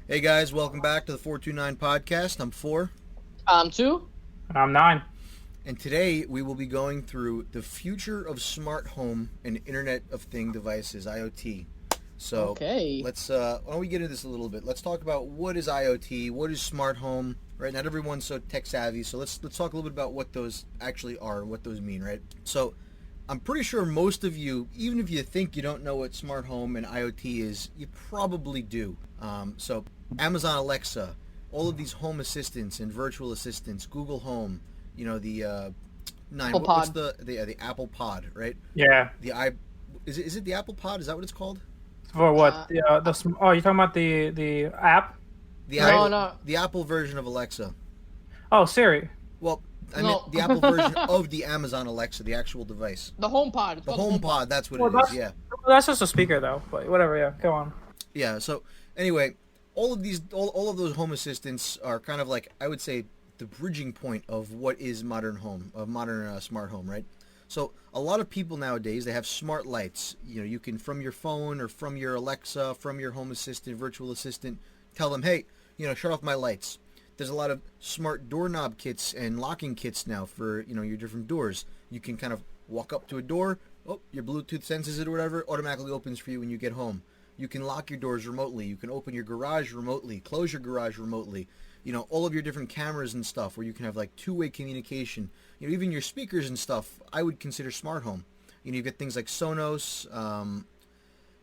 Hey guys, welcome back to the 429 podcast. I'm 4, Two. I'm 9. and today we will be going through the future of smart home and Internet of Thing devices, IoT. So Okay. let's why don't we get into this a little bit? Let's talk about what is IoT, what is smart home, right? Not everyone's so tech savvy, so let's talk a little bit about what those actually are and what those mean, right? So I'm pretty sure most of you, even if you think you don't know what smart home and IoT is, you probably do. So Amazon Alexa, all of these home assistants and virtual assistants, Google Home, the Apple what's Pod. the Apple Pod, right? Yeah. The I is it the Apple Pod? Is that what it's called? For Uh, what? You're talking about the app? The No, Apple no. the Apple version of Alexa. Oh, Siri. Well, I No. meant the Apple version of the Amazon Alexa, the actual device. The HomePod. It's The called Home Pod, that's what Well, it is. Yeah. that's just a speaker though. But whatever. Yeah. Go on. Yeah. So anyway, all of those home assistants are kind of like, I would say, the bridging point of what is modern home, of modern smart home, right? So a lot of people nowadays, they have smart lights. You can, from your phone or from your Alexa, from your home assistant, virtual assistant, tell them, hey, shut off my lights. There's a lot of smart doorknob kits and locking kits now for your different doors. You can kind of walk up to a door, oh, your Bluetooth senses it or whatever, automatically opens for you when you get home. You can lock your doors remotely. You can open your garage remotely, close your garage remotely. All of your different cameras and stuff where you can have like two-way communication. Even your speakers and stuff, I would consider smart home. You get things like Sonos,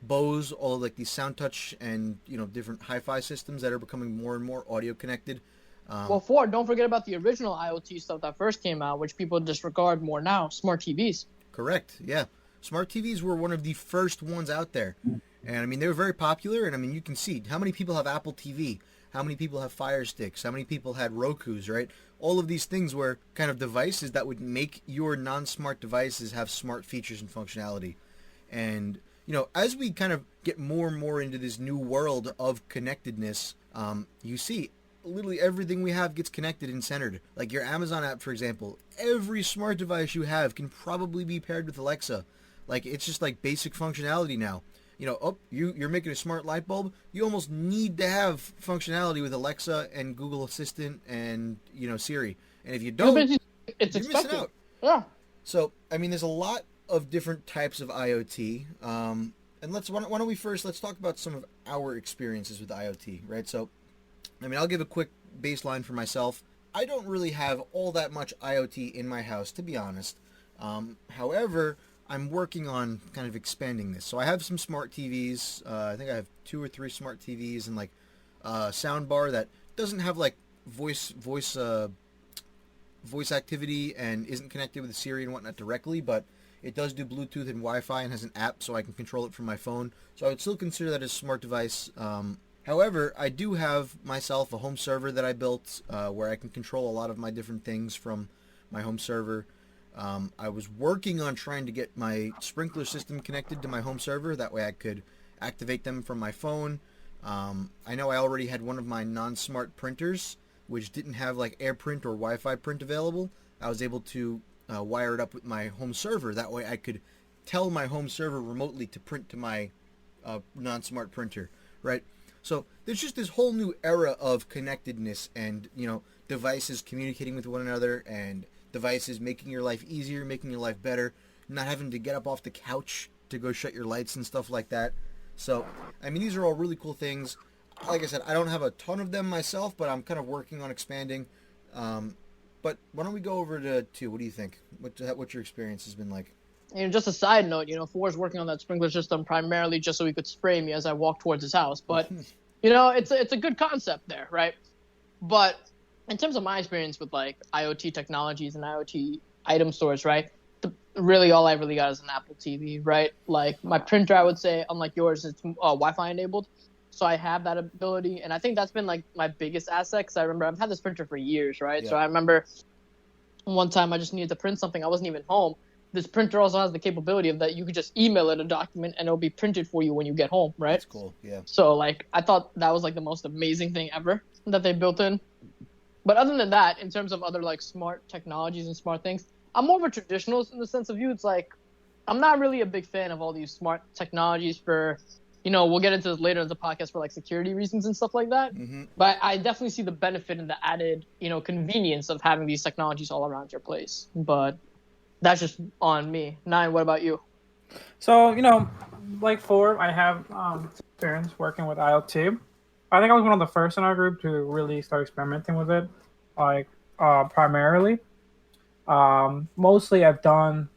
Bose, all of like these sound touch and, different hi-fi systems that are becoming more and more audio connected. Well, Ford, don't forget about the original IoT stuff that first came out, which people disregard more now. Smart TVs. Correct, yeah. Smart TVs were one of the first ones out there. And I mean, they were very popular. And I mean, you can see how many people have Apple TV, how many people have Fire Sticks, how many people had Rokus, right? All of these things were kind of devices that would make your non-smart devices have smart features and functionality. And, as we kind of get more and more into this new world of connectedness, you see literally everything we have gets connected and centered. Like your Amazon app, for example, every smart device you have can probably be paired with Alexa. Like, it's just like basic functionality now. You're making a smart light bulb. You almost need to have functionality with Alexa and Google Assistant and Siri. And if you don't, It's you're expected. missing out. Yeah. So I mean, there's a lot of different types of IoT. And why don't we first let's talk about some of our experiences with IoT, right? So, I mean, I'll give a quick baseline for myself. I don't really have all that much IoT in my house, to be honest. However, I'm working on kind of expanding this. So I have some smart TVs. I think I have 2 or 3 smart TVs and like a sound bar that doesn't have like voice activity and isn't connected with Siri and whatnot directly, but it does do Bluetooth and Wi-Fi and has an app so I can control it from my phone. So I would still consider that a smart device. However, I do have myself a home server that I built where I can control a lot of my different things from my home server. I was working on trying to get my sprinkler system connected to my home server. That way I could activate them from my phone. I know I already had one of my non-smart printers, which didn't have like AirPrint or Wi-Fi print available. I was able to wire it up with my home server. That way I could tell my home server remotely to print to my non-smart printer, right? So there's just this whole new era of connectedness and, devices communicating with one another and devices making your life easier, making your life better, not having to get up off the couch to go shut your lights and stuff like that. So, I mean, these are all really cool things. Like I said, I don't have a ton of them myself, but I'm kind of working on expanding. But why don't we go over to 2? What do you think? What your experience has been like? And just a side note, Ford's working on that sprinkler system primarily just so he could spray me as I walk towards his house. But, it's a good concept there, right? But in terms of my experience with like IoT technologies and IoT item stores, right? Really, all I really got is an Apple TV, right? Like my printer, I would say, unlike yours, it's Wi-Fi enabled, so I have that ability, and I think that's been like my biggest asset. Because I remember I've had this printer for years, right? Yeah. So I remember one time I just needed to print something. I wasn't even home. This printer also has the capability of that you could just email it a document and it'll be printed for you when you get home, right? That's cool, yeah. So like I thought that was like the most amazing thing ever that they built in. But other than that, in terms of other like smart technologies and smart things, I'm more of a traditionalist in the sense of view. It's like I'm not really a big fan of all these smart technologies for we'll get into this later in the podcast for like security reasons and stuff like that. Mm-hmm. But I definitely see the benefit and the added, convenience of having these technologies all around your place. But that's just on me. Nine, what about you? So, like 4, I have experience working with IoT. I think I was one of the first in our group to really start experimenting with it, like primarily. Mostly I've done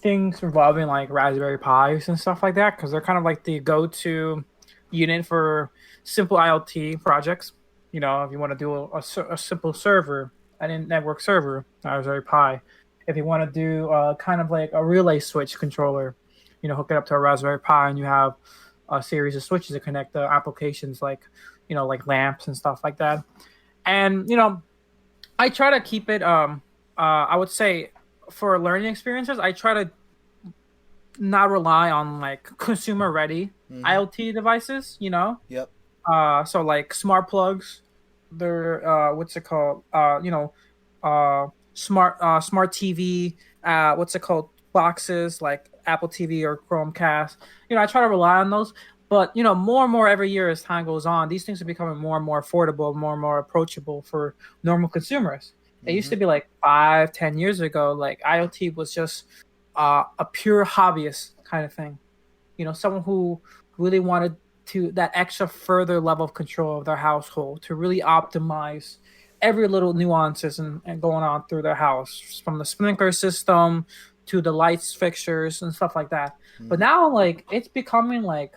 things involving like Raspberry Pis and stuff like that because they're kind of like the go-to unit for simple IoT projects. If you want to do a simple server, a network server, Raspberry Pi. If you want to do kind of like a relay switch controller, hook it up to a Raspberry Pi and you have a series of switches to connect the applications like lamps and stuff like that. And, I try to keep it, I would say for learning experiences, I try to not rely on like consumer ready IoT devices, Yep. So like smart plugs, they're, what's it called? Smart TV, boxes like Apple TV or Chromecast. I try to rely on those, but more and more every year as time goes on, these things are becoming more and more affordable, more and more approachable for normal consumers. It used to be like 5-10 years ago, like IoT was just a pure hobbyist kind of thing. Someone who really wanted that extra further level of control of their household to really optimize every little nuances and going on through their house, from the sprinkler system to the lights fixtures and stuff like that. But now like it's becoming like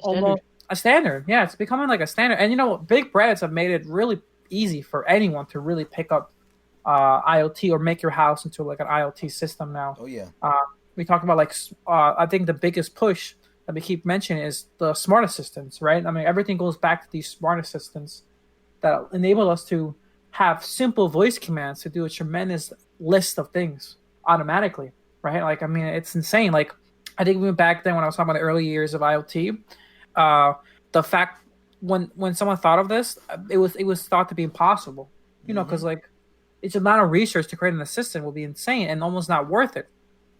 almost a standard. Yeah, it's becoming like a standard. And big brands have made it really easy for anyone to really pick up IoT or make your house into like an IoT system now. Oh yeah. We talk about like I think the biggest push that we keep mentioning is the smart assistants, right? I mean, everything goes back to these smart assistants that enable us to have simple voice commands to do a tremendous list of things automatically, right? Like, I mean, it's insane. Like, I think even back then when I was talking about the early years of IoT, the fact when someone thought of this, it was thought to be impossible, because like it's amount of research to create an assistant will be insane and almost not worth it,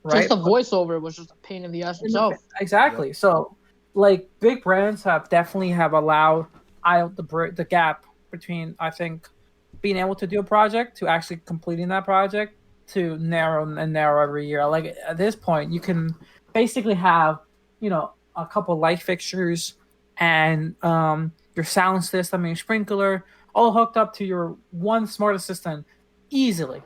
right? Just the voiceover was just a pain in the ass itself. Exactly. Yep. So, like, big brands have definitely allowed the gap between, I think, being able to do a project to actually completing that project to narrow and narrow every year. Like at this point, you can basically have, a couple light fixtures and your sound system and your sprinkler all hooked up to your one smart assistant easily.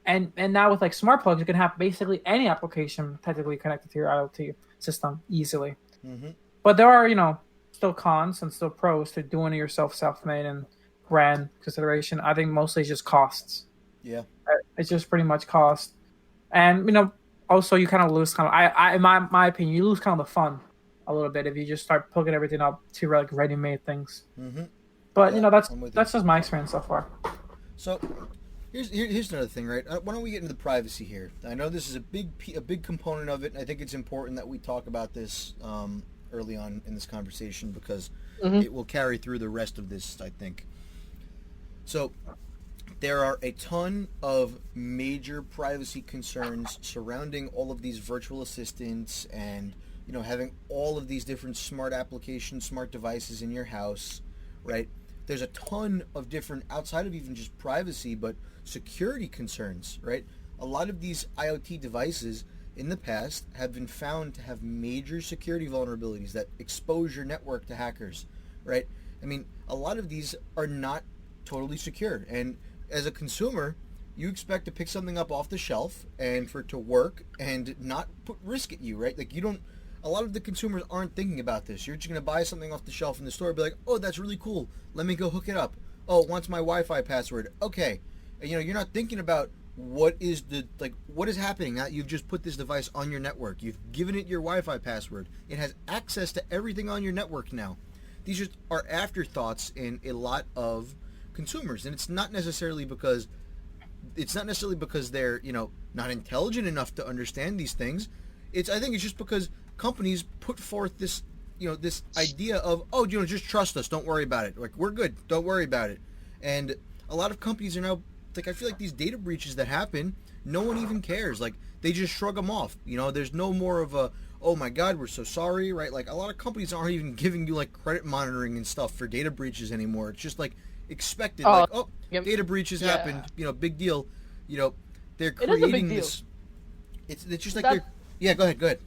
And now with like smart plugs, you can have basically any application technically connected to your IoT system easily. Mm-hmm. But there are, still cons and still pros to doing it yourself, self-made, and brand consideration. I think mostly just costs. Yeah. It's just pretty much cost. And, also you kind of lose in my opinion, you lose kind of the fun a little bit if you just start plugging everything up to like ready-made things. Mm-hmm. But, that's just my experience so far. So here's another thing, right? Why don't we get into the privacy here? I know this is a big component of it, and I think it's important that we talk about this early on in this conversation because it will carry through the rest of this, I think. So there are a ton of major privacy concerns surrounding all of these virtual assistants and, having all of these different smart applications, smart devices in your house, right? There's a ton of different, outside of even just privacy, but security concerns, right? A lot of these IoT devices in the past have been found to have major security vulnerabilities that expose your network to hackers, right? I mean, a lot of these are not totally secure. And as a consumer, you expect to pick something up off the shelf and for it to work and not put risk at you, right? Like a lot of the consumers aren't thinking about this. You're just going to buy something off the shelf in the store and be like, oh, that's really cool. Let me go hook it up. Oh, it wants my Wi-Fi password. Okay. And, you're not thinking about what is happening now. You've just put this device on your network. You've given it your Wi-Fi password. It has access to everything on your network now. These just are afterthoughts in a lot of consumers, and it's not necessarily because they're not intelligent enough to understand these things. I think it's just because companies put forth this this idea of, oh, just trust us, don't worry about it, like we're good, don't worry about it. And a lot of companies are now like, I feel like these data breaches that happen, no one even cares. Like they just shrug them off. There's no more of a, oh my God, we're so sorry, right? Like a lot of companies aren't even giving you like credit monitoring and stuff for data breaches anymore. It's just like expected, like, oh, data breaches happened, big deal. They're creating this. It's just like yeah, go ahead.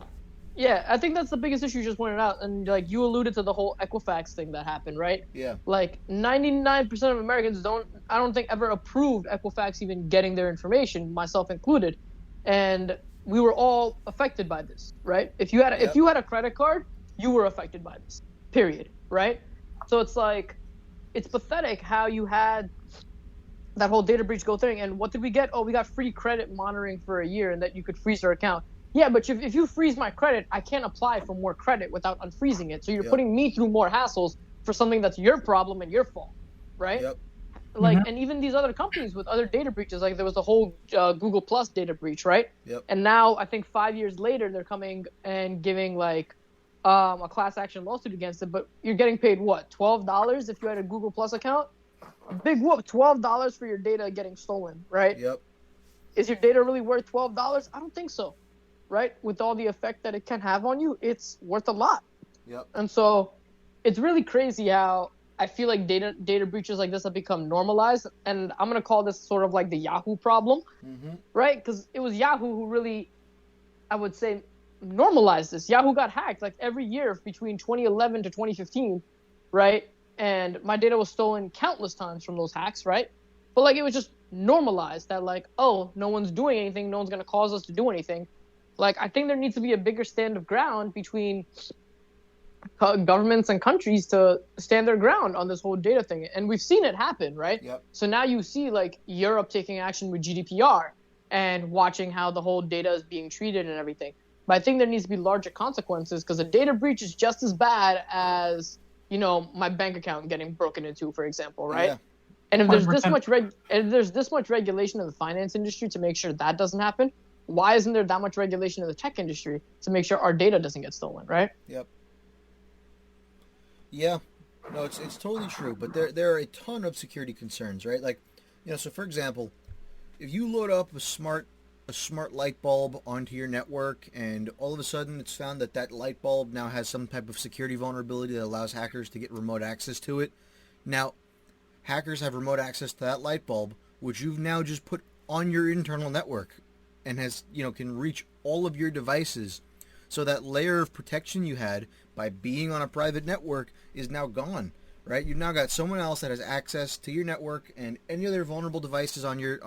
Yeah, I think that's the biggest issue you just pointed out, and like you alluded to the whole Equifax thing that happened, right? Yeah. Like 99% of Americans I don't think ever approved Equifax even getting their information, myself included, and we were all affected by this, right? If you had a credit card, you were affected by this. Period, right? So it's like, it's pathetic how you had that whole data breach go thing, and what did we get? Oh, we got free credit monitoring for a year, and that you could freeze your account. Yeah, but if you freeze my credit, I can't apply for more credit without unfreezing it. So you're putting me through more hassles for something that's your problem and your fault, right? Yep. Like, and even these other companies with other data breaches, like there was the whole Google Plus data breach, right? Yep. And now I think 5 years later, they're coming and giving like a class action lawsuit against it. But you're getting paid what, $12 if you had a Google Plus account? Big whoop, $12 for your data getting stolen, right? Yep. Is your data really worth $12? I don't think so. Right? With all the effect that it can have on you, it's worth a lot. Yep. And so it's really crazy how I feel like data breaches like this have become normalized. And I'm going to call this sort of like the Yahoo problem, right? Because it was Yahoo who really, I would say, normalized this. Yahoo got hacked like every year between 2011 to 2015, right? And my data was stolen countless times from those hacks, right? But like it was just normalized that like, oh, no one's doing anything. No one's going to cause us to do anything. Like, I think there needs to be a bigger stand of ground between governments and countries to stand their ground on this whole data thing. And we've seen it happen, right? Yep. So now you see, like, Europe taking action with GDPR and watching how the whole data is being treated and everything. But I think there needs to be larger consequences because a data breach is just as bad as, my bank account getting broken into, for example, right? Yeah. And if there's this much regulation in the finance industry to make sure that doesn't happen, why isn't there that much regulation in the tech industry to make sure our data doesn't get stolen, right? Yep. Yeah. No, it's totally true. But there are a ton of security concerns, right? Like, so for example, if you load up a smart light bulb onto your network and all of a sudden it's found that light bulb now has some type of security vulnerability that allows hackers to get remote access to it. Now, hackers have remote access to that light bulb, which you've now just put on your internal network, and has can reach all of your devices. So that layer of protection you had by being on a private network is now gone, right? You've now got someone else that has access to your network and any other vulnerable devices on your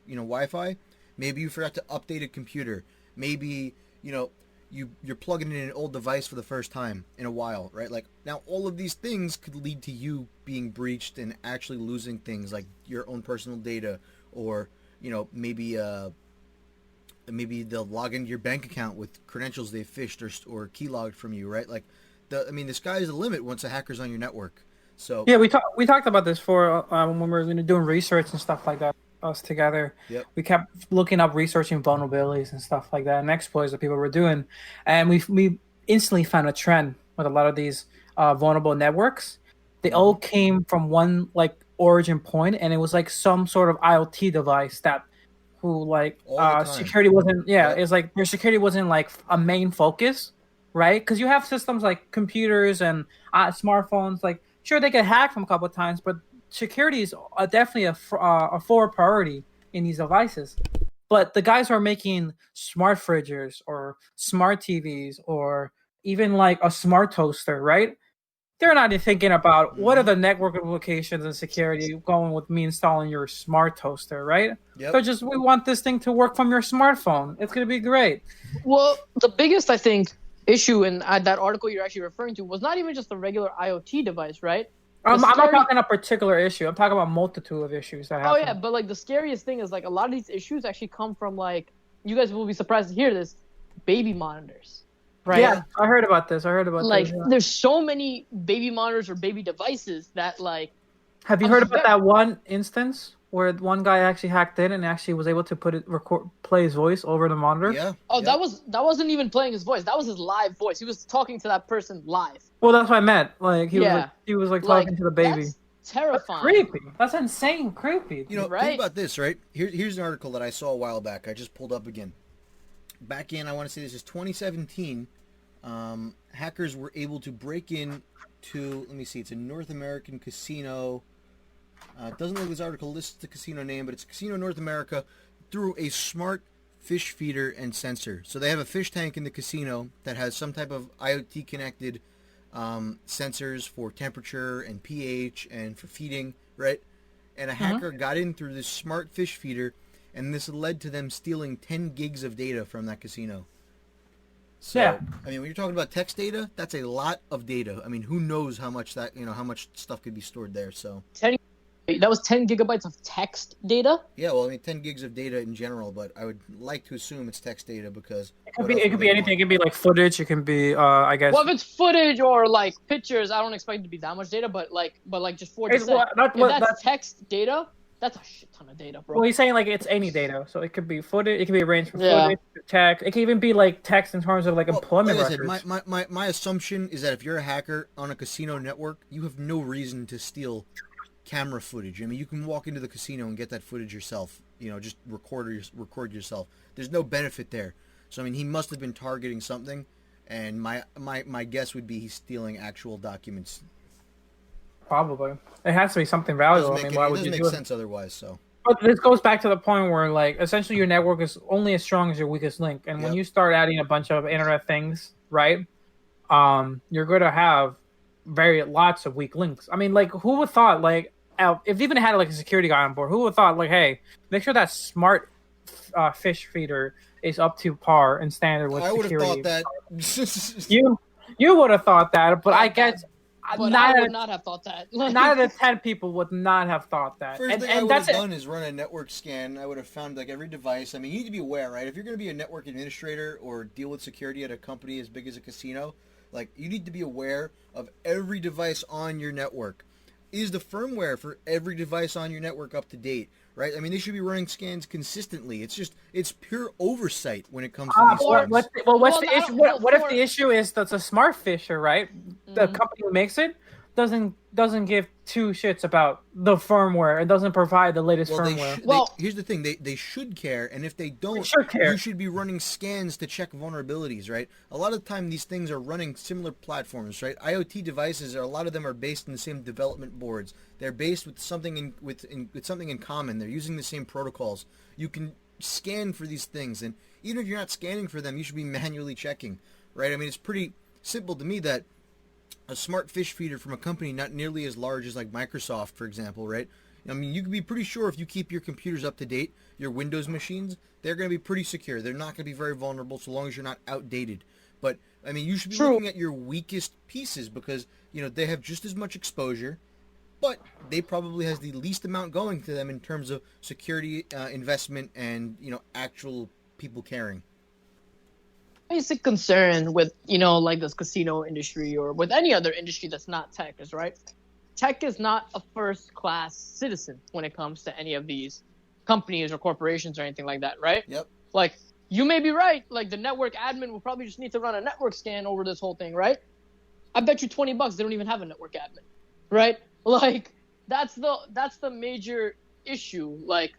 Wi-Fi. Maybe you forgot to update a computer. Maybe you're plugging in an old device for the first time in a while, right? Like, now all of these things could lead to you being breached and actually losing things like your own personal data, or maybe they'll log into your bank account with credentials they phished or keylogged from you, right? Like, the sky is the limit once a hacker's on your network. So yeah, we talked about this when we were doing research and stuff like that. Us together, we kept looking up, researching vulnerabilities and stuff like that, and exploits that people were doing, and we instantly found a trend with a lot of these vulnerable networks. They all came from one like origin point, and it was like some sort of IoT device that security wasn't it's like their security wasn't like a main focus, right? Because you have systems like computers and smartphones, like sure they get hacked from a couple of times, but security is definitely a forward priority in these devices. But the guys who are making smart fridges or smart TVs or even like a smart toaster, right? They're not even thinking about what are the network implications and security going with me installing your smart toaster, right? Yep. So we want this thing to work from your smartphone. It's going to be great. Well, the biggest, I think, issue in that article you're actually referring to was not even just the regular IoT device, right? I'm not talking a particular issue. I'm talking about a multitude of issues that happen. Oh, yeah, but like the scariest thing is like a lot of these issues actually come from like, you guys will be surprised to hear this, baby monitors. Right? Yeah, I heard about this. Like, there's so many baby monitors or baby devices that like. Have you heard about that one instance where one guy actually hacked in and actually was able to play his voice over the monitor? Yeah. Oh, that wasn't even playing his voice. That was his live voice. He was talking to that person live. Well, that's what I meant. Like he was talking to the baby. That's terrifying. That's creepy. That's insane creepy. Right? Think about this, right? Here's an article that I saw a while back. I just pulled up again. Back in, I want to say this is 2017, hackers were able to break in to, let me see, it's a North American casino. It doesn't look like this article lists the casino name, but it's Casino North America, through a smart fish feeder and sensor. So they have a fish tank in the casino that has some type of IoT connected sensors for temperature and pH and for feeding, right? And a hacker got in through this smart fish feeder, and this led to them stealing 10 gigs of data from that casino. So, Yeah. I mean, when you're talking about text data, that's a lot of data. I mean, who knows how much that, how much stuff could be stored there. So 10, that was 10 gigabytes of text data? yeah, well, I mean, 10 gigs of data in general, but I would like to assume it's text data because It could be anything. It could be like footage. It can be, I guess. Well, if it's footage or like pictures, I don't expect it to be that much data, but like just 4%. It's what- not- if what- that's text data, that's a shit ton of data, bro. Well, he's saying like it's any data, so it could be footage. It could be a range from Yeah. footage to text. It can even be like text in terms of like employment like I said, records. my assumption is that if you're a hacker on a casino network, you have no reason to steal camera footage. I mean, you can walk into the casino and get that footage yourself. Just record yourself. There's no benefit there. So I mean, he must have been targeting something, and my guess would be he's stealing actual documents. Probably, it has to be something It valuable. doesn't I mean, make, why it would doesn't you make do it? sense otherwise. So But this goes back to the point where, like, essentially your network is only as strong as your weakest link. And when Yep. you start adding a bunch of internet things, right, you're going to have lots of weak links. I mean, like, who would thought, like, if you even had, like, a security guy on board, who would thought, like, hey, make sure that smart fish feeder is up to par and standard with I would have security. thought that. You would have thought that, but I guess But nine I out would of- not have thought that. 9 out of 10 people would not have thought that. First and thing I would that's have it. done is run a network scan. I would have found like every device. I mean, you need to be aware, right? If you're going to be a network administrator or deal with security at a company as big as a casino, like you need to be aware of every device on your network. Is the firmware for every device on your network up to date, right? I mean, they should be running scans consistently. It's pure oversight when it comes to these things. What's Well, the I issue? don't- What if for- the issue is that's a smart fisher, right? The company who makes it doesn't give two shits about the firmware. It doesn't provide the latest Well, firmware. here's the thing. They should care, and if they don't, should care. you should be running scans to check vulnerabilities, right? A lot of the time, these things are running similar platforms, right? IoT devices, a lot of them are based in the same development boards. They're based with something with something in common. They're using the same protocols. You can scan for these things, and even if you're not scanning for them, you should be manually checking, right? I mean, it's pretty simple to me that a smart fish feeder from a company not nearly as large as like Microsoft, for example, right? I mean, you can be pretty sure if you keep your computers up to date, your Windows machines, they're going to be pretty secure. They're not going to be very vulnerable so long as you're not outdated. But, I mean, you should be looking at your weakest pieces because, they have just as much exposure, but they probably has the least amount going to them in terms of security, investment, and, actual people caring. Basic concern with like this casino industry or with any other industry that's not tech is tech is not a first class citizen when it comes to any of these companies or corporations or anything like that, right? Yep. Like you may be right, like the network admin will probably just need to run a network scan over this whole thing, right? I bet you $20 they don't even have a network admin, right? Like that's the major issue. Like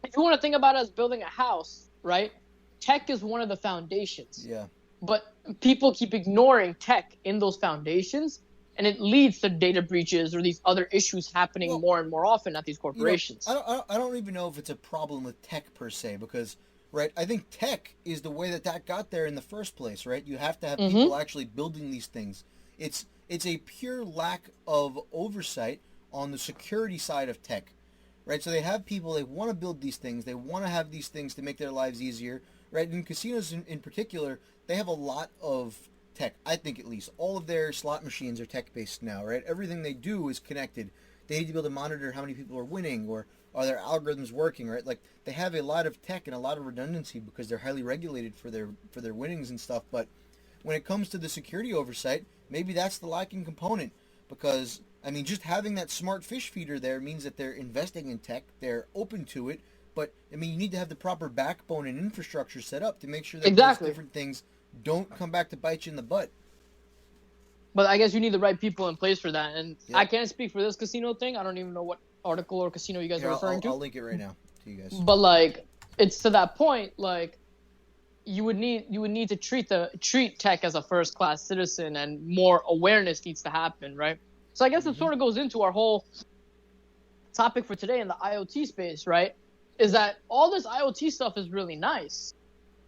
if you want to think about it as building a house, right? Tech is one of the foundations. Yeah. But people keep ignoring tech in those foundations, and it leads to data breaches or these other issues happening more and more often at these corporations. I don't even know if it's a problem with tech per se because, right, I think tech is the way that got there in the first place, right? You have to have people actually building these things. It's a pure lack of oversight on the security side of tech, right? So they have people, they want to build these things, they want to have these things to make their lives easier, right? In casinos in particular, they have a lot of tech, I think at least. All of their slot machines are tech-based now, right? Everything they do is connected. They need to be able to monitor how many people are winning or are their algorithms working, right? Like they have a lot of tech and a lot of redundancy because they're highly regulated for their winnings and stuff. But when it comes to the security oversight, maybe that's the lacking component because, I mean, just having that smart fish feeder there means that they're investing in tech, they're open to it, but, I mean, you need to have the proper backbone and infrastructure set up to make sure that those different things don't come back to bite you in the butt. But I guess you need the right people in place for that. And I can't speak for this casino thing. I don't even know what article or casino you guys are referring to. I'll link it right now to you guys. But, like, it's to that point, like, you would need to treat tech as a first class citizen, and more awareness needs to happen, right? So I guess it sort of goes into our whole topic for today in the IoT space, right? Is that all this IoT stuff is really nice,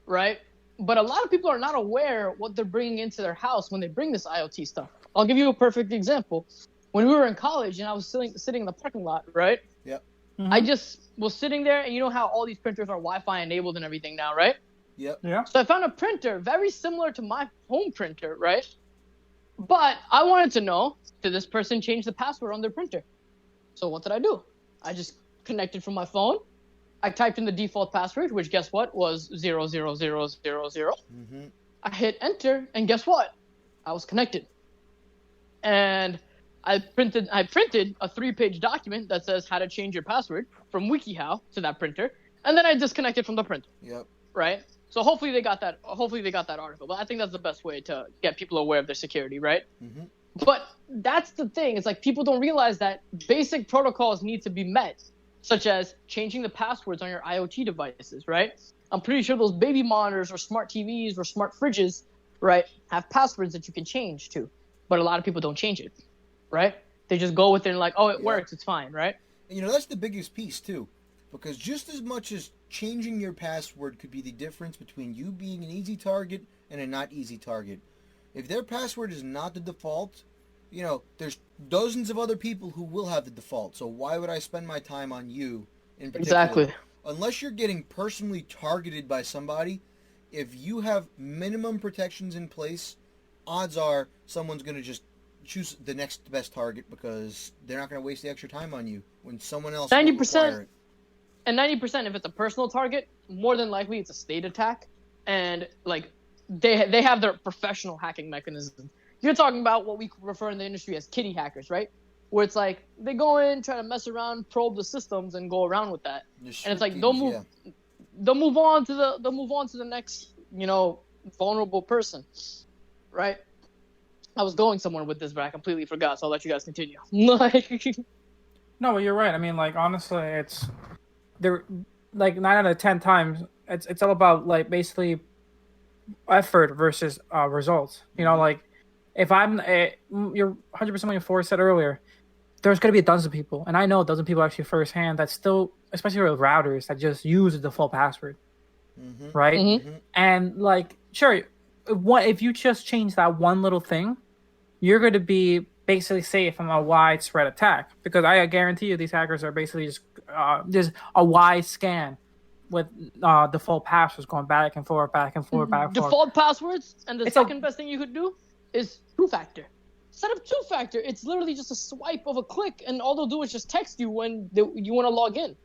right? But a lot of people are not aware what they're bringing into their house when they bring this IoT stuff. I'll give you a perfect example. When we were in college and I was sitting in the parking lot, right? Yep. I just was sitting there, and you know how all these printers are Wi-Fi enabled and everything now, right? Yep. Yeah. So I found a printer very similar to my home printer, right? But I wanted to know, did this person change the password on their printer? So what did I do? I just connected from my phone. I typed in the default password, which guess what was 00000. I hit enter, and guess what? I was connected. And I printed a 3-page document that says how to change your password from WikiHow to that printer, and then I disconnected from the printer. Yep. Right? So hopefully they got that article. But I think that's the best way to get people aware of their security, right? But that's the thing. It's like people don't realize that basic protocols need to be met, such as changing the passwords on your IoT devices, right? I'm pretty sure those baby monitors or smart TVs or smart fridges, right, have passwords that you can change to. But a lot of people don't change it, right? They just go with it and like, oh, it works, it's fine, right? And that's the biggest piece too, because just as much as changing your password could be the difference between you being an easy target and a not easy target. If their password is not the default, there's dozens of other people who will have the default. So why would I spend my time on you in particular? Exactly. Unless you're getting personally targeted by somebody, if you have minimum protections in place, odds are someone's going to just choose the next best target because they're not going to waste the extra time on you when someone else 90%. And 90%, if it's a personal target, more than likely it's a state attack. And like they have their professional hacking mechanism. You're talking about what we refer in the industry as kiddie hackers, right? Where it's like they go in, try to mess around, probe the systems, and go around with that. And it's like they'll move on to the next, vulnerable person, right? I was going somewhere with this, but I completely forgot, so I'll let you guys continue. No, but you're right. I mean, like, honestly, it's there. Like 9 out of 10 times, it's all about like basically effort versus results. Like if you're 100% what your said earlier. There's going to be a dozen people, and I know a dozen people actually firsthand that still, especially with routers, that just use the default password, right? And like, sure, if you just change that one little thing, you're going to be basically safe from a widespread attack, because I guarantee you these hackers are basically just a wide scan with default passwords going back and forth, back and forth, back and forth. Default passwords, and the second best thing you could do is two-factor. Set up two-factor. It's literally just a swipe of a click, and all they'll do is just text you when you want to log in,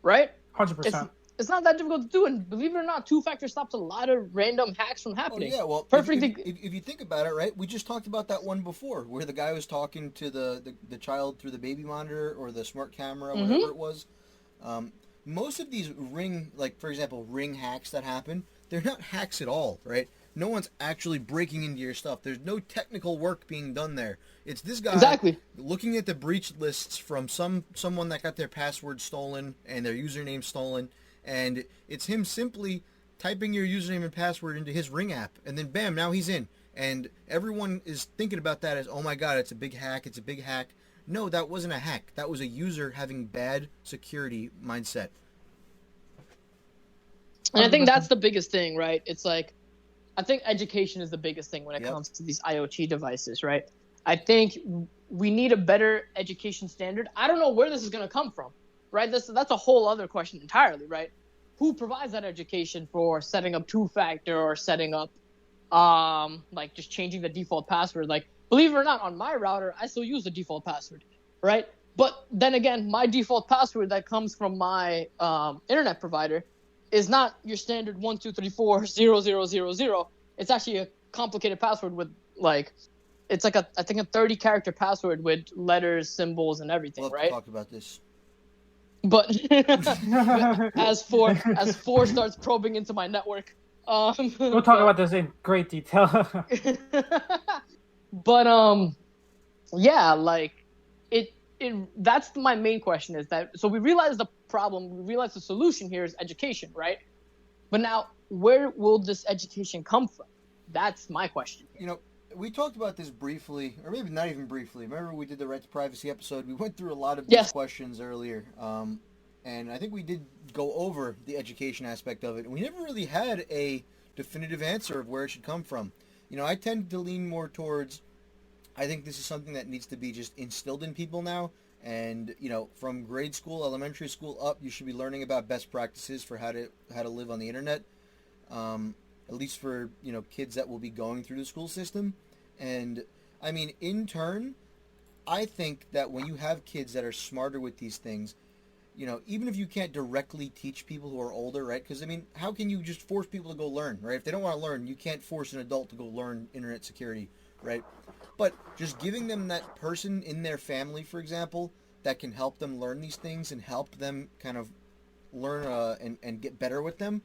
right? 100%. It's not that difficult to do, and believe it or not, two-factor stops a lot of random hacks from happening. Oh, yeah, well, if you think about it, right, we just talked about that one before, where the guy was talking to the child through the baby monitor or the smart camera, whatever it was. Most of these for example, ring hacks that happen, they're not hacks at all, right? No one's actually breaking into your stuff. There's no technical work being done there. It's this guy looking at the breach lists from someone that got their password stolen and their username stolen, and it's him simply typing your username and password into his Ring app, and then bam, now he's in. And everyone is thinking about that as, oh my god, it's a big hack, it's a big hack. No, that wasn't a hack. That was a user having bad security mindset. And I think that's the biggest thing, right? It's like, I think education is the biggest thing when it comes to these IoT devices, right? I think we need a better education standard. I don't know where this is going to come from, right? That's a whole other question entirely, right? Who provides that education for setting up two-factor or setting up, like just changing the default password? Like, believe it or not, on my router, I still use the default password, right? But then again, my default password that comes from my internet provider is not your standard 12340000. It's actually a complicated password with it's like I think a 30-character password with letters, symbols, and everything, we'll right? Talk about this. But as four starts probing into my network, we'll talk about this in great detail. But yeah, like that's my main question, is that, so we realize the problem, we realize the solution here is education, right? But now, where will this education come from? That's my question. You know, we talked about this briefly, or maybe not even briefly. Remember we did the right to privacy episode? We went through a lot of these Yes. questions earlier, and I think we did go over the education aspect of it. And we never really had a definitive answer of where it should come from. You know, I tend to lean more towards, I think this is something that needs to be just instilled in people now. And, you know, from grade school, elementary school up, you should be learning about best practices for how to live on the internet. At least for, you know, kids that will be going through the school system. And, I mean, in turn, I think that when you have kids that are smarter with these things, you know, even if you can't directly teach people who are older, right? Because, I mean, how can you just force people to go learn, right? If they don't want to learn, you can't force an adult to go learn internet security, right? But just giving them that person in their family, for example, that can help them learn these things and help them kind of learn and get better with them,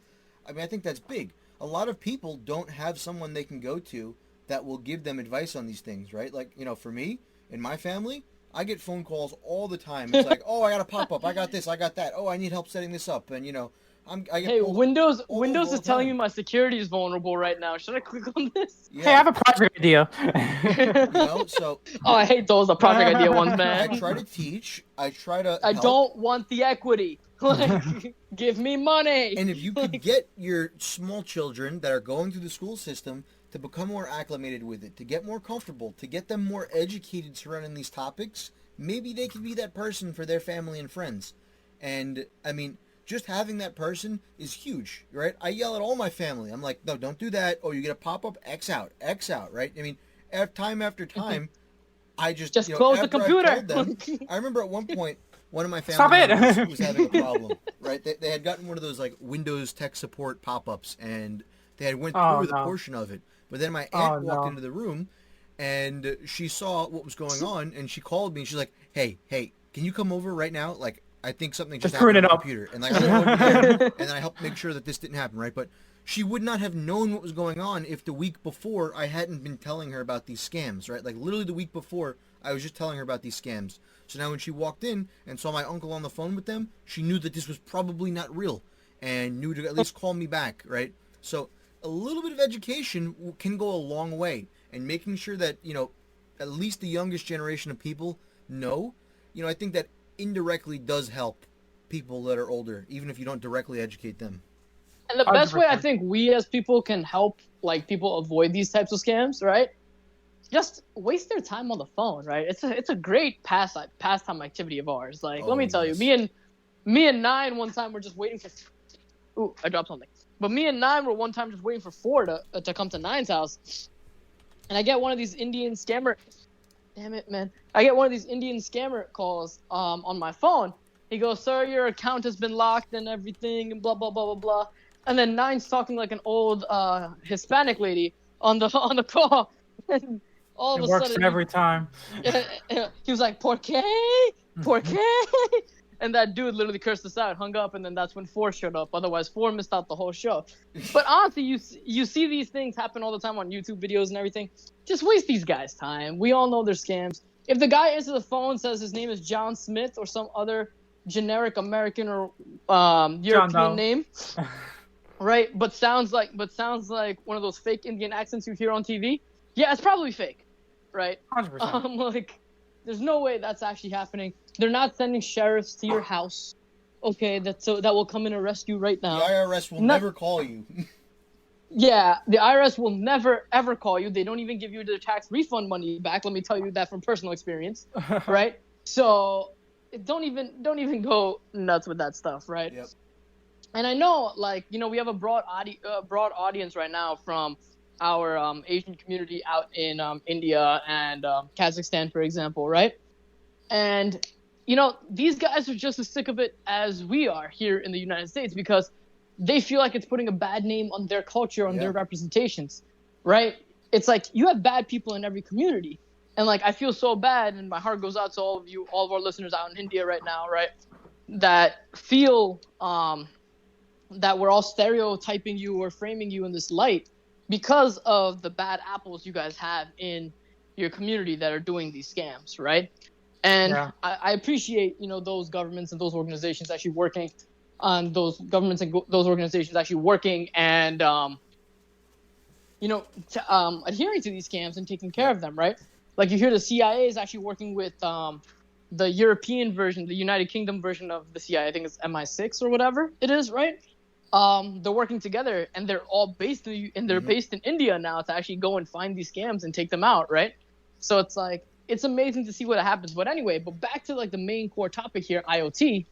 I mean, I think that's big. A lot of people don't have someone they can go to that will give them advice on these things, right? Like, you know, for me, in my family, I get phone calls all the time. It's like, oh, I got a pop-up, I got this, I got that. Oh, I need help setting this up. And, you know, I get Hey, Windows all is the telling me time. my security is vulnerable right now. Should I click on this? Yeah. Hey, I have a project idea. You know, so Oh, I hate those project idea ones, I man. try to teach. I try to I help. don't want the equity. Like, give me money. And if you could get your small children that are going through the school system to become more acclimated with it, to get more comfortable, to get them more educated surrounding these topics, maybe they could be that person for their family and friends. And, I mean, just having that person is huge, right? I yell at all my family. I'm like, no, don't do that. Oh, you get a pop-up, X out, right? I mean, time after time, I just you know, close the after I've computer. told them, I remember at one point, one of my Stop family it! members was having a problem, right? They had gotten one of those like Windows tech support pop-ups, and they had went through with a portion of it. But then my aunt walked into the room, and she saw what was going on, and she called me, and she's like, hey, can you come over right now? Like, I think something just happened on the computer. And like, I went over there, and then I helped make sure that this didn't happen, right? But she would not have known what was going on if the week before I hadn't been telling her about these scams, right? Like, literally the week before, I was just telling her about these scams. So now when she walked in and saw my uncle on the phone with them, she knew that this was probably not real and knew to at least call me back, right? So a little bit of education can go a long way, and making sure that, you know, at least the youngest generation of people know, you know, I think that indirectly does help people that are older, even if you don't directly educate them. And the best way I think we as people can help like people avoid these types of scams, right? Just waste their time on the phone, right? It's a great pastime activity of ours. Like, let me tell you, me and Nine one time were just waiting for. Ooh, I dropped something. But me and Nine were one time just waiting for Four to come to Nine's house, and I get one of these Indian scammer. Damn it, man! I get one of these Indian scammer calls on my phone. He goes, "Sir, your account has been locked and everything, and blah blah blah blah blah." And then Nine's talking like an old Hispanic lady on the call. And all of a works sudden, every time. he was like, "Por qué? Por qué?" And that dude literally cursed us out, hung up, and then that's when Four showed up. Otherwise, Four missed out the whole show. But honestly, you see these things happen all the time on YouTube videos and everything. Just waste these guys' time. We all know they're scams. If the guy answers the phone, says his name is John Smith or some other generic American or European name, right? But sounds like one of those fake Indian accents you hear on TV. Yeah, it's probably fake, right? 100%. Like, there's no way that's actually happening. They're not sending sheriffs to your house, okay? That will come and arrest you right now. The IRS will never call you. Yeah, the IRS will never ever call you. They don't even give you the tax refund money back. Let me tell you that from personal experience, right? So don't even go nuts with that stuff, right? Yep. And I know, like, you know, we have a broad audience right now from our Asian community out in India and Kazakhstan, for example, right? And, you know, these guys are just as sick of it as we are here in the United States because they feel like it's putting a bad name on their culture, on their representations, right? It's like you have bad people in every community. And, like, I feel so bad, and my heart goes out to all of you, all of our listeners out in India right now, right, that feel that we're all stereotyping you or framing you in this light because of the bad apples you guys have in your community that are doing these scams, right? And I appreciate, you know, those governments and those organizations actually working on those governments and those organizations actually working and adhering to these scams and taking care of them, right? Like you hear the CIA is actually working with the European version, the United Kingdom version of the CIA. I think it's MI6 or whatever it is, right? They're working together, and they're all based based in India now to actually go and find these scams and take them out, right? So it's like it's amazing to see what happens. But anyway, back to like the main core topic here, IoT,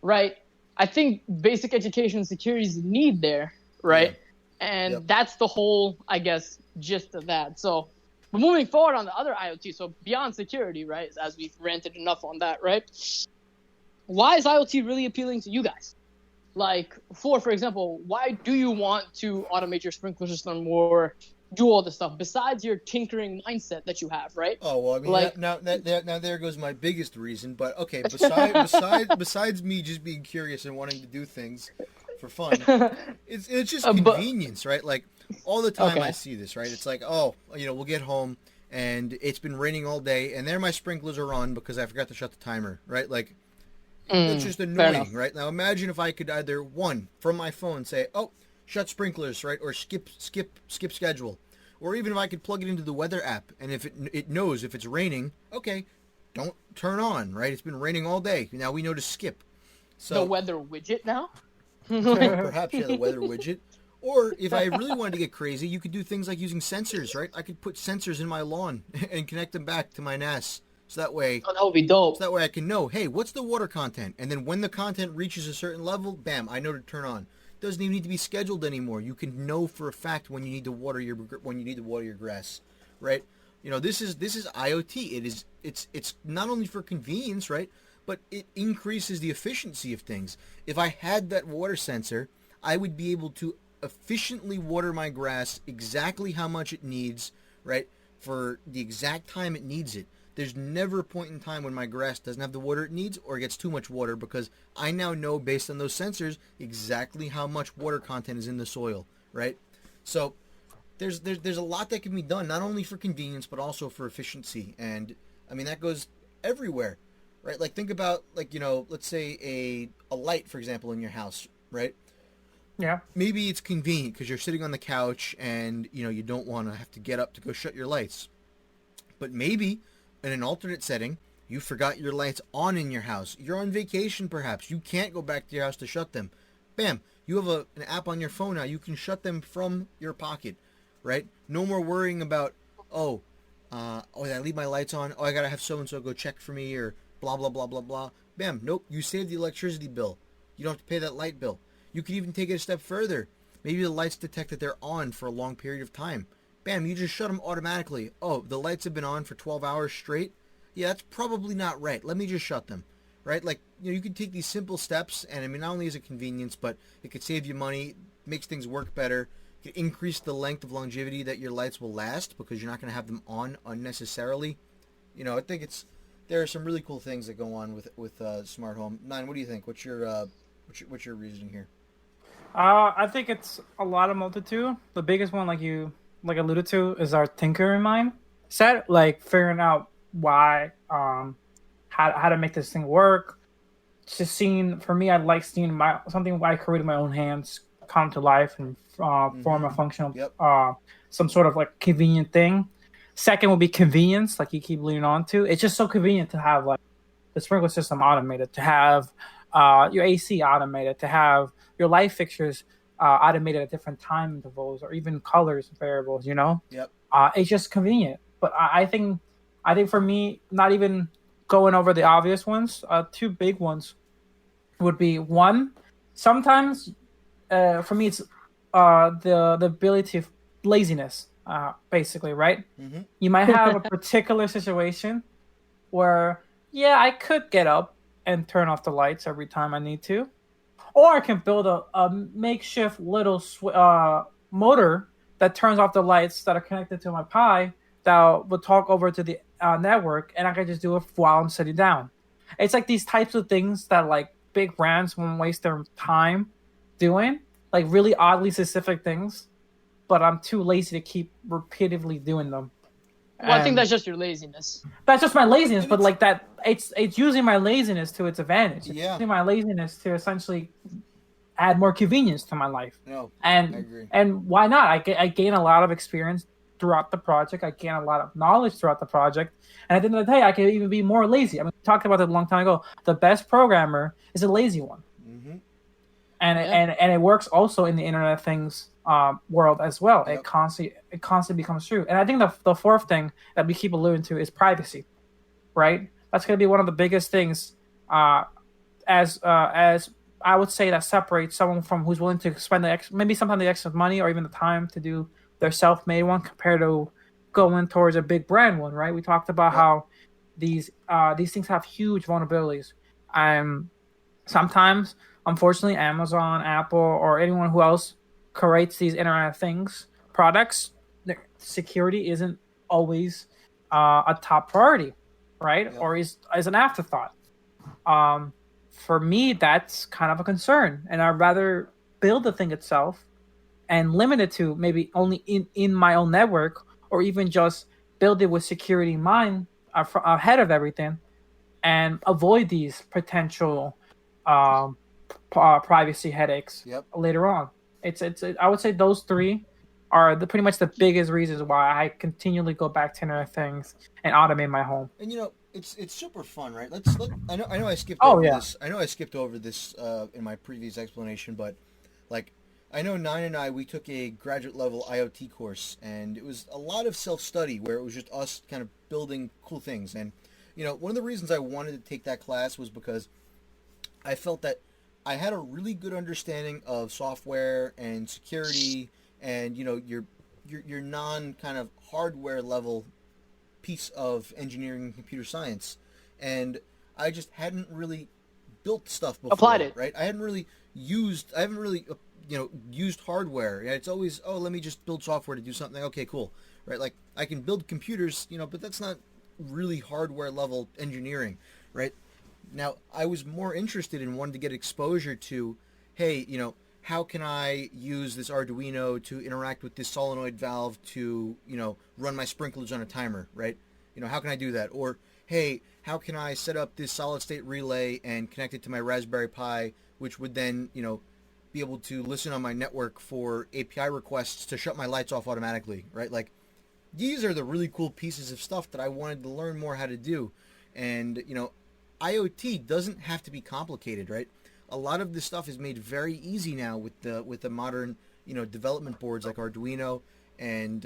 right? I think basic education and security is a need there, right? Yeah. And that's the whole, I guess, gist of that. So, but moving forward on the other IoT, so beyond security, right? As we've ranted enough on that, right? Why is IoT really appealing to you guys? Like, for example, why do you want to automate your sprinkler system or do all this stuff besides your tinkering mindset that you have, right? Oh well, I mean, like, now there goes my biggest reason. But okay, besides me just being curious and wanting to do things for fun, it's just convenience, right? Like all the time I see this, right? It's like, oh, we'll get home and it's been raining all day, and there my sprinklers are on because I forgot to shut the timer, right? Like. It's just annoying, right? Now imagine if I could either from my phone say, "Oh, shut sprinklers," right, or skip schedule, or even if I could plug it into the weather app, and if it knows if it's raining, okay, don't turn on, right? It's been raining all day. Now we know to skip. So the weather widget now. Perhaps the weather widget. Or if I really wanted to get crazy, you could do things like using sensors, right? I could put sensors in my lawn and connect them back to my NAS. So that way, that would be dope. So that way I can know, hey, what's the water content? And then when the content reaches a certain level, bam, I know to turn on. It doesn't even need to be scheduled anymore. You can know for a fact when you need to water your grass, right? This is IoT. It's not only for convenience, right? But it increases the efficiency of things. If I had that water sensor, I would be able to efficiently water my grass exactly how much it needs, right? For the exact time it needs it. There's never a point in time when my grass doesn't have the water it needs or gets too much water because I now know based on those sensors exactly how much water content is in the soil, right? So there's a lot that can be done, not only for convenience but also for efficiency. And I mean that goes everywhere, right? Like think about let's say a light, for example, in your house, right? Yeah. Maybe it's convenient because you're sitting on the couch and you don't want to have to get up to go shut your lights. But maybe in an alternate setting, you forgot your lights on in your house. You're on vacation, perhaps. You can't go back to your house to shut them. Bam. You have an app on your phone now. You can shut them from your pocket, right? No more worrying about, did I leave my lights on? Oh, I got to have so-and-so go check for me or blah, blah, blah, blah, blah. Bam. Nope. You save the electricity bill. You don't have to pay that light bill. You could even take it a step further. Maybe the lights detect that they're on for a long period of time. Bam, you just shut them automatically. Oh, the lights have been on for 12 hours straight? Yeah, that's probably not right. Let me just shut them, right? Like, you can take these simple steps, and I mean, not only is it convenience, but it could save you money, makes things work better, it could increase the length of longevity that your lights will last because you're not going to have them on unnecessarily. I think there are some really cool things that go on with smart home. Nine, what do you think? What's your reasoning here? I think it's a lot of multitude. The biggest one, like you alluded to, is our tinkering mindset, like figuring out why, how to make this thing work. Just seeing, for me, I like seeing something I created my own hands come to life and form a functional, some sort of like convenient thing. Second would be convenience, like you keep leaning on to. It's just so convenient to have like the sprinkler system automated, to have your AC automated, to have your light fixtures automated at different time intervals or even colors variables, Yep. It's just convenient. But I think for me, not even going over the obvious ones, two big ones would be one, sometimes for me it's the ability of laziness, basically, right? Mm-hmm. You might have a particular situation where, I could get up and turn off the lights every time I need to. Or I can build a makeshift little motor that turns off the lights that are connected to my Pi that will talk over to the network, and I can just do it while I'm sitting down. It's like these types of things that like big brands won't waste their time doing, like really oddly specific things, but I'm too lazy to keep repeatedly doing them. Well, I think that's just your laziness. That's just my laziness, but like that, it's using my laziness to its advantage. It's Yeah. using my laziness to essentially add more convenience to my life. No, I and agree. and why not? I gain a lot of experience throughout the project. I gain a lot of knowledge throughout the project, and at the end of the day, I can even be more lazy. I mean, we talked about that a long time ago. The best programmer is a lazy one, Mm-hmm. Yeah. and it works also in the Internet of Things world as well. Yep. It constantly becomes true. And I think the fourth thing that we keep alluding to is privacy, right? That's going to be one of the biggest things, as I would say, that separates someone from who's willing to spend maybe sometimes the extra money or even the time to do their self-made one compared to going towards a big brand one, right? We talked about Yep. how these things have huge vulnerabilities. Sometimes, unfortunately, Amazon, Apple, or anyone who else creates these Internet of Things products, their security isn't always a top priority, right? Yep. Or is an afterthought. For me, that's kind of a concern, and I'd rather build the thing itself and limit it to maybe only in my own network, or even just build it with security in mind ahead of everything, and avoid these potential um, privacy headaches Yep. later on. I would say those three are pretty much the biggest reasons why I continually go back to Internet of Things and automate my home. And it's super fun, right? I know I skipped Oh over yeah. this. I know I skipped over this in my previous explanation, but like I know Nine and I we took a graduate level IoT course, and it was a lot of self study where it was just us kind of building cool things. And one of the reasons I wanted to take that class was because I felt that I had a really good understanding of software and security, and your non kind of hardware level piece of engineering and computer science, and I just hadn't really built stuff before. Applied it. Right? I haven't really used hardware. Yeah, it's always, oh, let me just build software to do something. Okay, cool. Right? Like I can build computers, but that's not really hardware level engineering, right? Now, I was more interested in wanting to get exposure to, hey, how can I use this Arduino to interact with this solenoid valve to, run my sprinklers on a timer, right? How can I do that? Or, hey, how can I set up this solid state relay and connect it to my Raspberry Pi, which would then, be able to listen on my network for API requests to shut my lights off automatically, right? Like, these are the really cool pieces of stuff that I wanted to learn more how to do. And, IoT doesn't have to be complicated, right? A lot of this stuff is made very easy now with the modern, development boards like Arduino and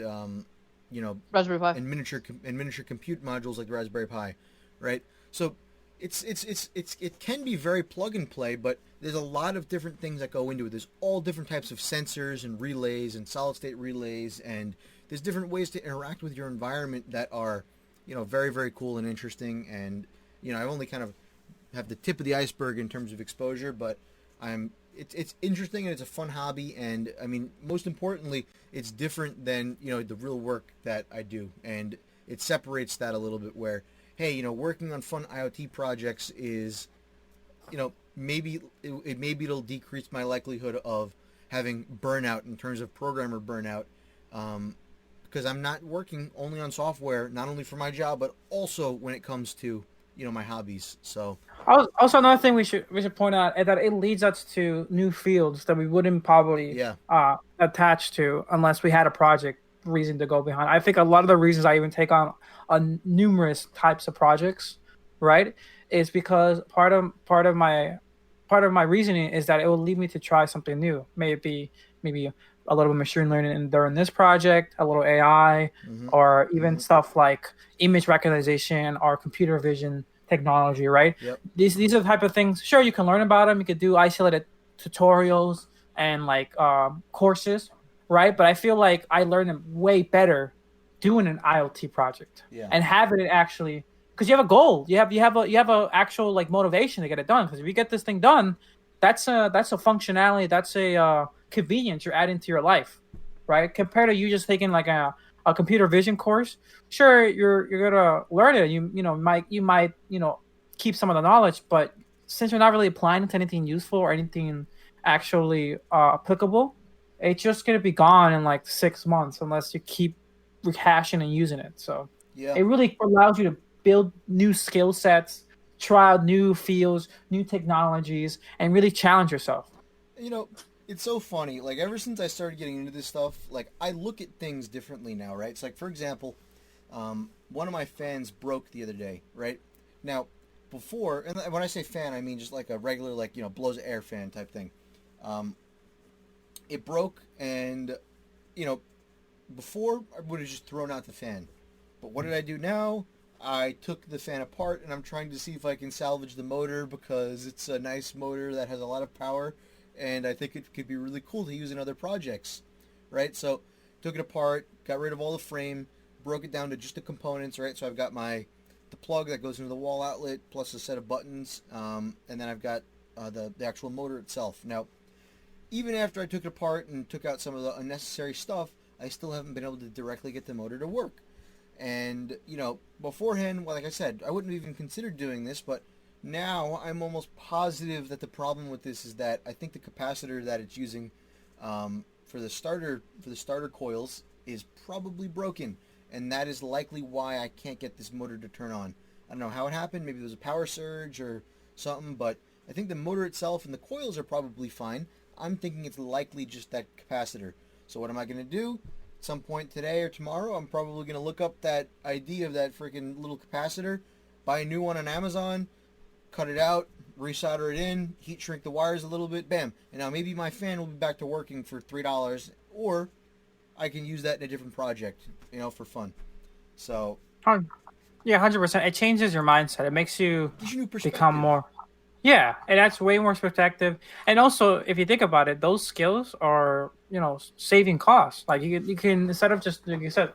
Raspberry Pi. and miniature compute modules like the Raspberry Pi, right? So it can be very plug and play, but there's a lot of different things that go into it. There's all different types of sensors and relays and solid state relays, and there's different ways to interact with your environment that are, very, very cool and interesting. And I only kind of have the tip of the iceberg in terms of exposure, but it's interesting and it's a fun hobby. And I mean, most importantly, it's different than the real work that I do, and it separates that a little bit. Where, hey, working on fun IoT projects is, maybe it'll decrease my likelihood of having burnout in terms of programmer burnout, because I'm not working only on software, not only for my job, but also when it comes to my hobbies. So Also, another thing we should point out is that it leads us to new fields that we wouldn't probably attach to unless we had a project reason to go behind. I think a lot of the reasons I even take on numerous types of projects, right, is because part of my reasoning is that it will lead me to try something new. Maybe a little machine learning during this project, a little AI, or even stuff like image recognition or computer vision technology, right? Yep. These are the type of things. Sure, you can learn about them. You could do isolated tutorials and courses, right? But I feel like I learned them way better doing an IoT project and having it actually, because you have a goal. You have a actual motivation to get it done. Because if you get this thing done, that's a functionality. That's a convenience you're adding to your life, right? Compared to you just taking a computer vision course. Sure, you're gonna learn it. You might keep some of the knowledge, but since you're not really applying it to anything useful or anything actually applicable, it's just gonna be gone in 6 months unless you keep rehashing and using it. So it really allows you to build new skill sets, try out new fields, new technologies, and really challenge yourself. You know, it's so funny. Like ever since I started getting into this stuff, like I look at things differently now, right? It's like, for example, one of my fans broke the other day, right? Now, before, and when I say fan, I mean just like a regular, like, blows air fan type thing. Um, it broke, and you know, before I would have just thrown out the fan. But what did I do now? I took the fan apart, and I'm trying to see if I can salvage the motor because it's a nice motor that has a lot of power, and I think it could be really cool to use in other projects, right? So took it apart, got rid of all the frame, broke it down to just the components, right? So I've got the plug that goes into the wall outlet plus a set of buttons, and then I've got the actual motor itself. Now, even after I took it apart and took out some of the unnecessary stuff, I still haven't been able to directly get the motor to work. And, beforehand, well, like I said, I wouldn't have even considered doing this, but now I'm almost positive that the problem with this is that I think the capacitor that it's using for the starter coils is probably broken, and that is likely why I can't get this motor to turn on. I don't know how it happened. Maybe there was a power surge or something, but I think the motor itself and the coils are probably fine. I'm thinking it's likely just that capacitor. So what am I going to do? At some point today or tomorrow, I'm probably going to look up that ID of that freaking little capacitor, buy a new one on Amazon, cut it out, resolder it in, heat shrink the wires a little bit, bam. And now maybe my fan will be back to working for $3, or I can use that in a different project, for fun. So, yeah, 100%. It changes your mindset. It makes you gives you new perspective. become more. Yeah, and that's way more perspective. And also, if you think about it, those skills are, saving costs. Like you can instead of just like you said,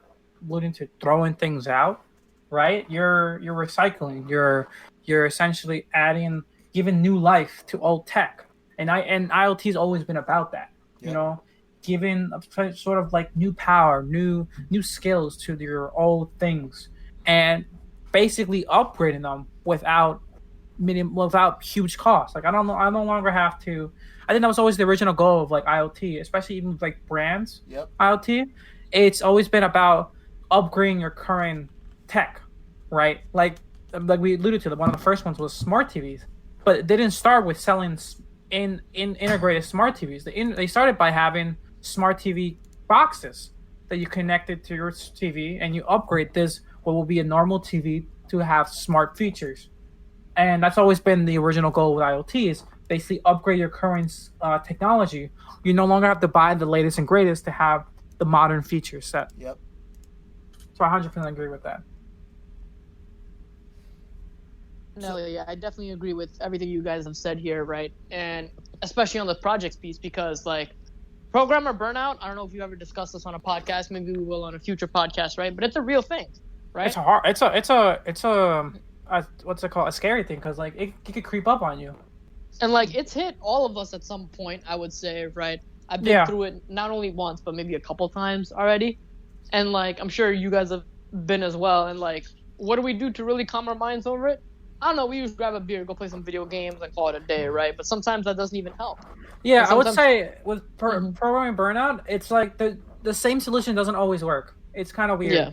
alluding to throwing things out, right? You're recycling. You're essentially giving new life to old tech. And IoT's always been about that. Yep. Giving sort of like new power, new skills to your old things, and basically upgrading them without huge costs. Like I no longer have to. I think that was always the original goal of like IoT, especially even with, like brands. Yep. IoT, it's always been about upgrading your current tech, right? Like we alluded to, one of the first ones was smart TVs, but it didn't start with selling in integrated smart TVs. They started by having smart TV boxes that you connected to your TV, and you upgrade this what will be a normal TV to have smart features. And that's always been the original goal with IoT is basically upgrade your current technology. You no longer have to buy the latest and greatest to have the modern feature set. Yep. So I 100% agree with that. No, yeah, I definitely agree with everything you guys have said here, right? And especially on the projects piece, because like programmer burnout, I don't know if you ever discussed this on a podcast, maybe we will on a future podcast, right? But it's a real thing, right? It's a what's it called? A scary thing, because like it could creep up on you. And like it's hit all of us at some point, I would say, right? I've been through it not only once, but maybe a couple times already. And like I'm sure you guys have been as well. And like, what do we do to really calm our minds over it? I don't know. We usually grab a beer, go play some video games, and call it a day, right? But sometimes that doesn't even help. Yeah, I would say with programming burnout, it's like the same solution doesn't always work. It's kind of weird. Yeah.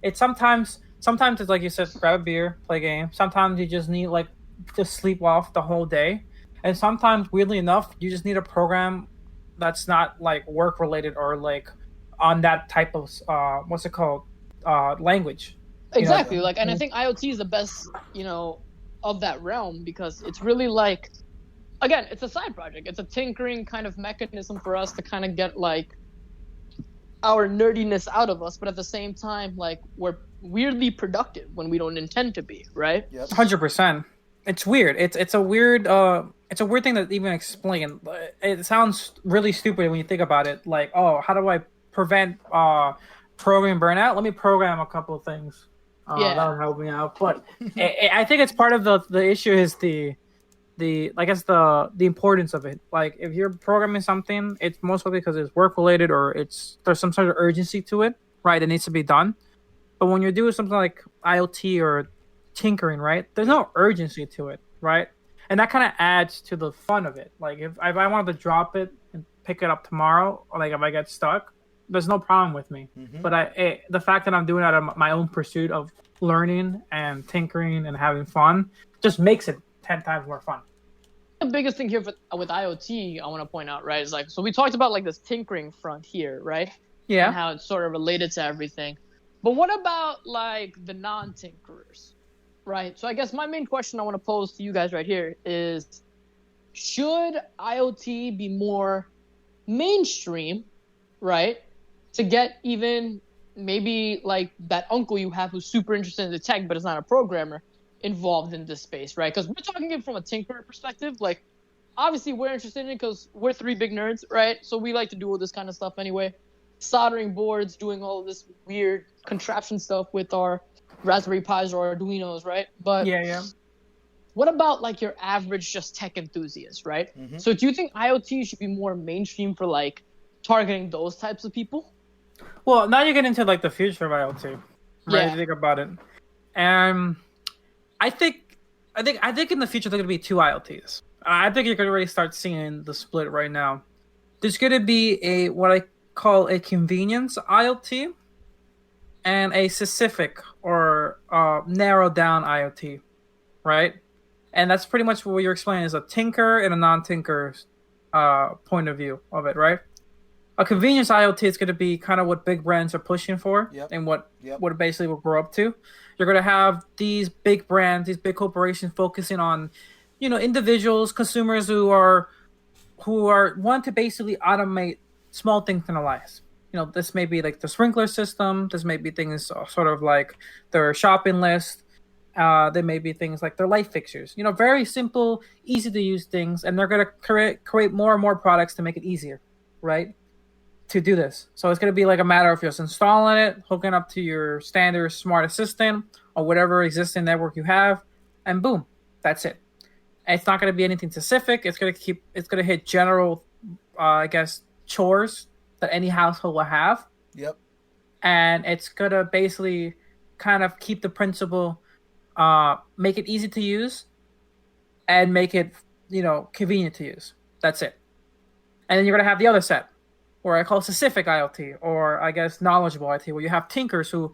It's sometimes it's like you said, grab a beer, play a game. Sometimes you just need like to sleep off the whole day, and sometimes weirdly enough, you just need a program that's not like work related or like on that type of what's it called language. Exactly. Like, and I think IoT is the best, of that realm because it's really like, again, it's a side project. It's a tinkering kind of mechanism for us to kind of get like our nerdiness out of us, but at the same time, like we're weirdly productive when we don't intend to be, right? Yep. 100%. It's weird. It's a weird thing to even explain. It sounds really stupid when you think about it. Like, oh, how do I prevent program burnout? Let me program a couple of things. That would help me out. But I think it's part of the issue is the I guess the importance of it. Like if you're programming something, it's most likely because it's work related or there's some sort of urgency to it, right? It needs to be done. But when you're doing something like IoT or tinkering, right? There's no urgency to it, right? And that kind of adds to the fun of it. Like if I wanted to drop it and pick it up tomorrow, or like if I get stuck, there's no problem with me. Mm-hmm. But the fact that I'm doing it out of my own pursuit of learning and tinkering and having fun just makes it 10 times more fun. the biggest thing here with IoT, I want to point out, right, is like, so we talked about like this tinkering front here, right? Yeah. And how it's sort of related to everything. But what about like the non-tinkerers, right? So I guess my main question I want to pose to you guys right here is, should IoT be more mainstream, right? To get even maybe like that uncle you have who's super interested in the tech but is not a programmer involved in this space, right? Because we're talking it from a tinkerer perspective. Like, obviously we're interested in it because we're three big nerds, right? So we like to do all this kind of stuff anyway. Soldering boards, doing all of this weird contraption stuff with our Raspberry Pis or Arduinos, right? But Yeah. what about like your average just tech enthusiast, right? Mm-hmm. So do you think IoT should be more mainstream for like targeting those types of people? Well, now you get into like the future of IoT, right? Yeah. If you think about it, I think in the future there's gonna be two IoTs. I think you're gonna already start seeing the split right now. There's gonna be what I call a convenience IoT and a specific or narrowed down IoT, right? And that's pretty much what you're explaining is a tinker and a non-tinker point of view of it, right? A convenience IoT is going to be kind of what big brands are pushing for, and what it basically will grow up to. You're going to have these big brands, these big corporations focusing on, individuals, consumers who want to basically automate small things in their lives. This may be like the sprinkler system. This may be things sort of like their shopping list. There may be things like their light fixtures. Very simple, easy to use things, and they're going to create more and more products to make it easier, right? To do this. So it's going to be like a matter of just installing it, hooking up to your standard smart assistant or whatever existing network you have, and boom, that's it. And it's not going to be anything specific. It's going to hit general, chores that any household will have. Yep. And it's going to basically kind of keep the principle, make it easy to use and make it, convenient to use. That's it. And then you're going to have the other set, or I call specific IoT, or I guess knowledgeable IoT, where you have tinkers who,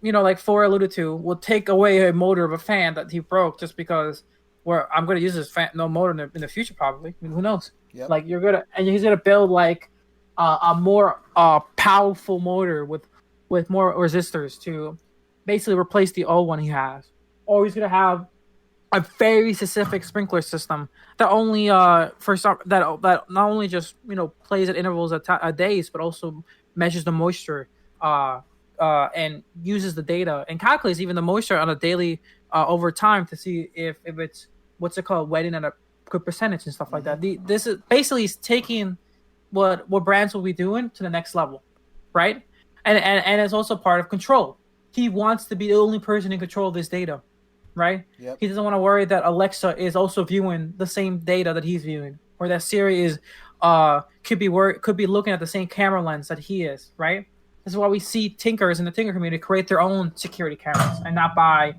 like Thor alluded to, will take away a motor of a fan that he broke just because I'm going to use this fan, no motor in the future probably. I mean, who knows? Yep. Like he's going to build like a more powerful motor with more resistors to basically replace the old one he has, or he's going to have a very specific sprinkler system that only that not only just plays at intervals at days, but also measures the moisture and uses the data and calculates even the moisture on a daily over time to see if it's wetting at a good percentage and stuff like that. This is basically taking what brands will be doing to the next level, right? And it's also part of control. He wants to be the only person in control of this data. Right? Yep. He doesn't want to worry that Alexa is also viewing the same data that he's viewing, or that Siri is could be looking at the same camera lens that he is. Right? This is why we see tinkers in the tinker community create their own security cameras and not buy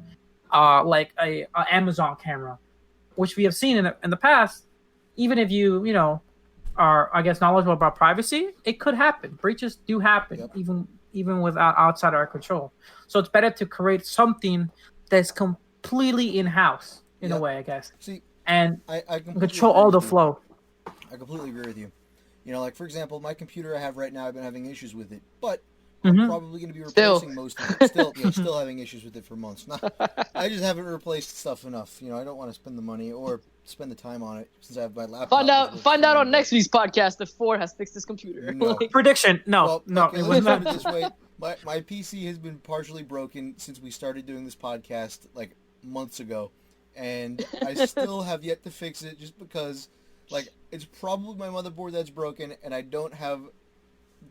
like a Amazon camera, which we have seen in the past. Even if you are, I guess, knowledgeable about privacy, it could happen. Breaches do happen, Yep. even without outside our control. So it's better to create something that's completely in-house in a way, I guess. See, and I control all the flow. I completely agree with you. Like for example, my computer I have right now, I've been having issues with it, but I'm probably going to be replacing most of it. Still having issues with it for months. I just haven't replaced stuff enough. I don't want to spend the money or spend the time on it since I have my laptop. Find out on next week's podcast if Ford has fixed his computer. No. Prediction? No, Well, no. okay, let's put it this way. My PC has been partially broken since we started doing this podcast like months ago, and I still have yet to fix it just because it's probably my motherboard that's broken, and I don't have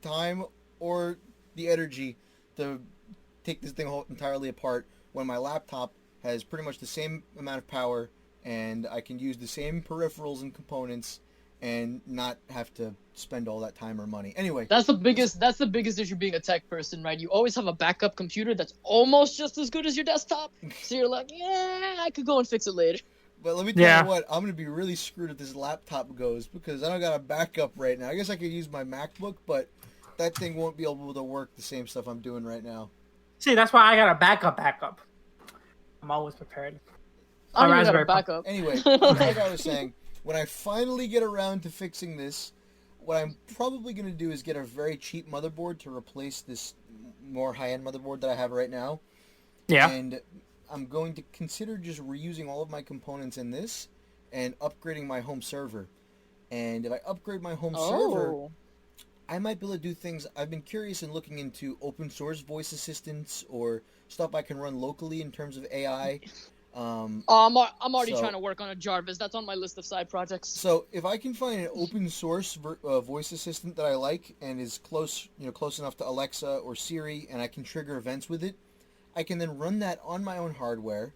time or the energy to take this thing entirely apart when my laptop has pretty much the same amount of power and I can use the same peripherals and components and not have to spend all that time or money. Anyway, that's the biggest issue being a tech person, right? You always have a backup computer that's almost just as good as your desktop, so you're like, yeah, I could go and fix it later. But let me tell you what, I'm going to be really screwed if this laptop goes because I don't got a backup right now. I guess I could use my MacBook, but that thing won't be able to work the same stuff I'm doing right now. See, that's why I got a backup. I'm always prepared. I don't even got a backup. Anyway, like I was saying, when I finally get around to fixing this, what I'm probably going to do is get a very cheap motherboard to replace this more high-end motherboard that I have right now. Yeah. And I'm going to consider just reusing all of my components in this and upgrading my home server. And if I upgrade my home server, I might be able to do things. I've been curious in looking into open source voice assistants or stuff I can run locally in terms of AI. I'm already trying to work on a Jarvis. That's on my list of side projects. So if I can find an open source voice assistant that I like and is close enough to Alexa or Siri, and I can trigger events with it, I can then run that on my own hardware.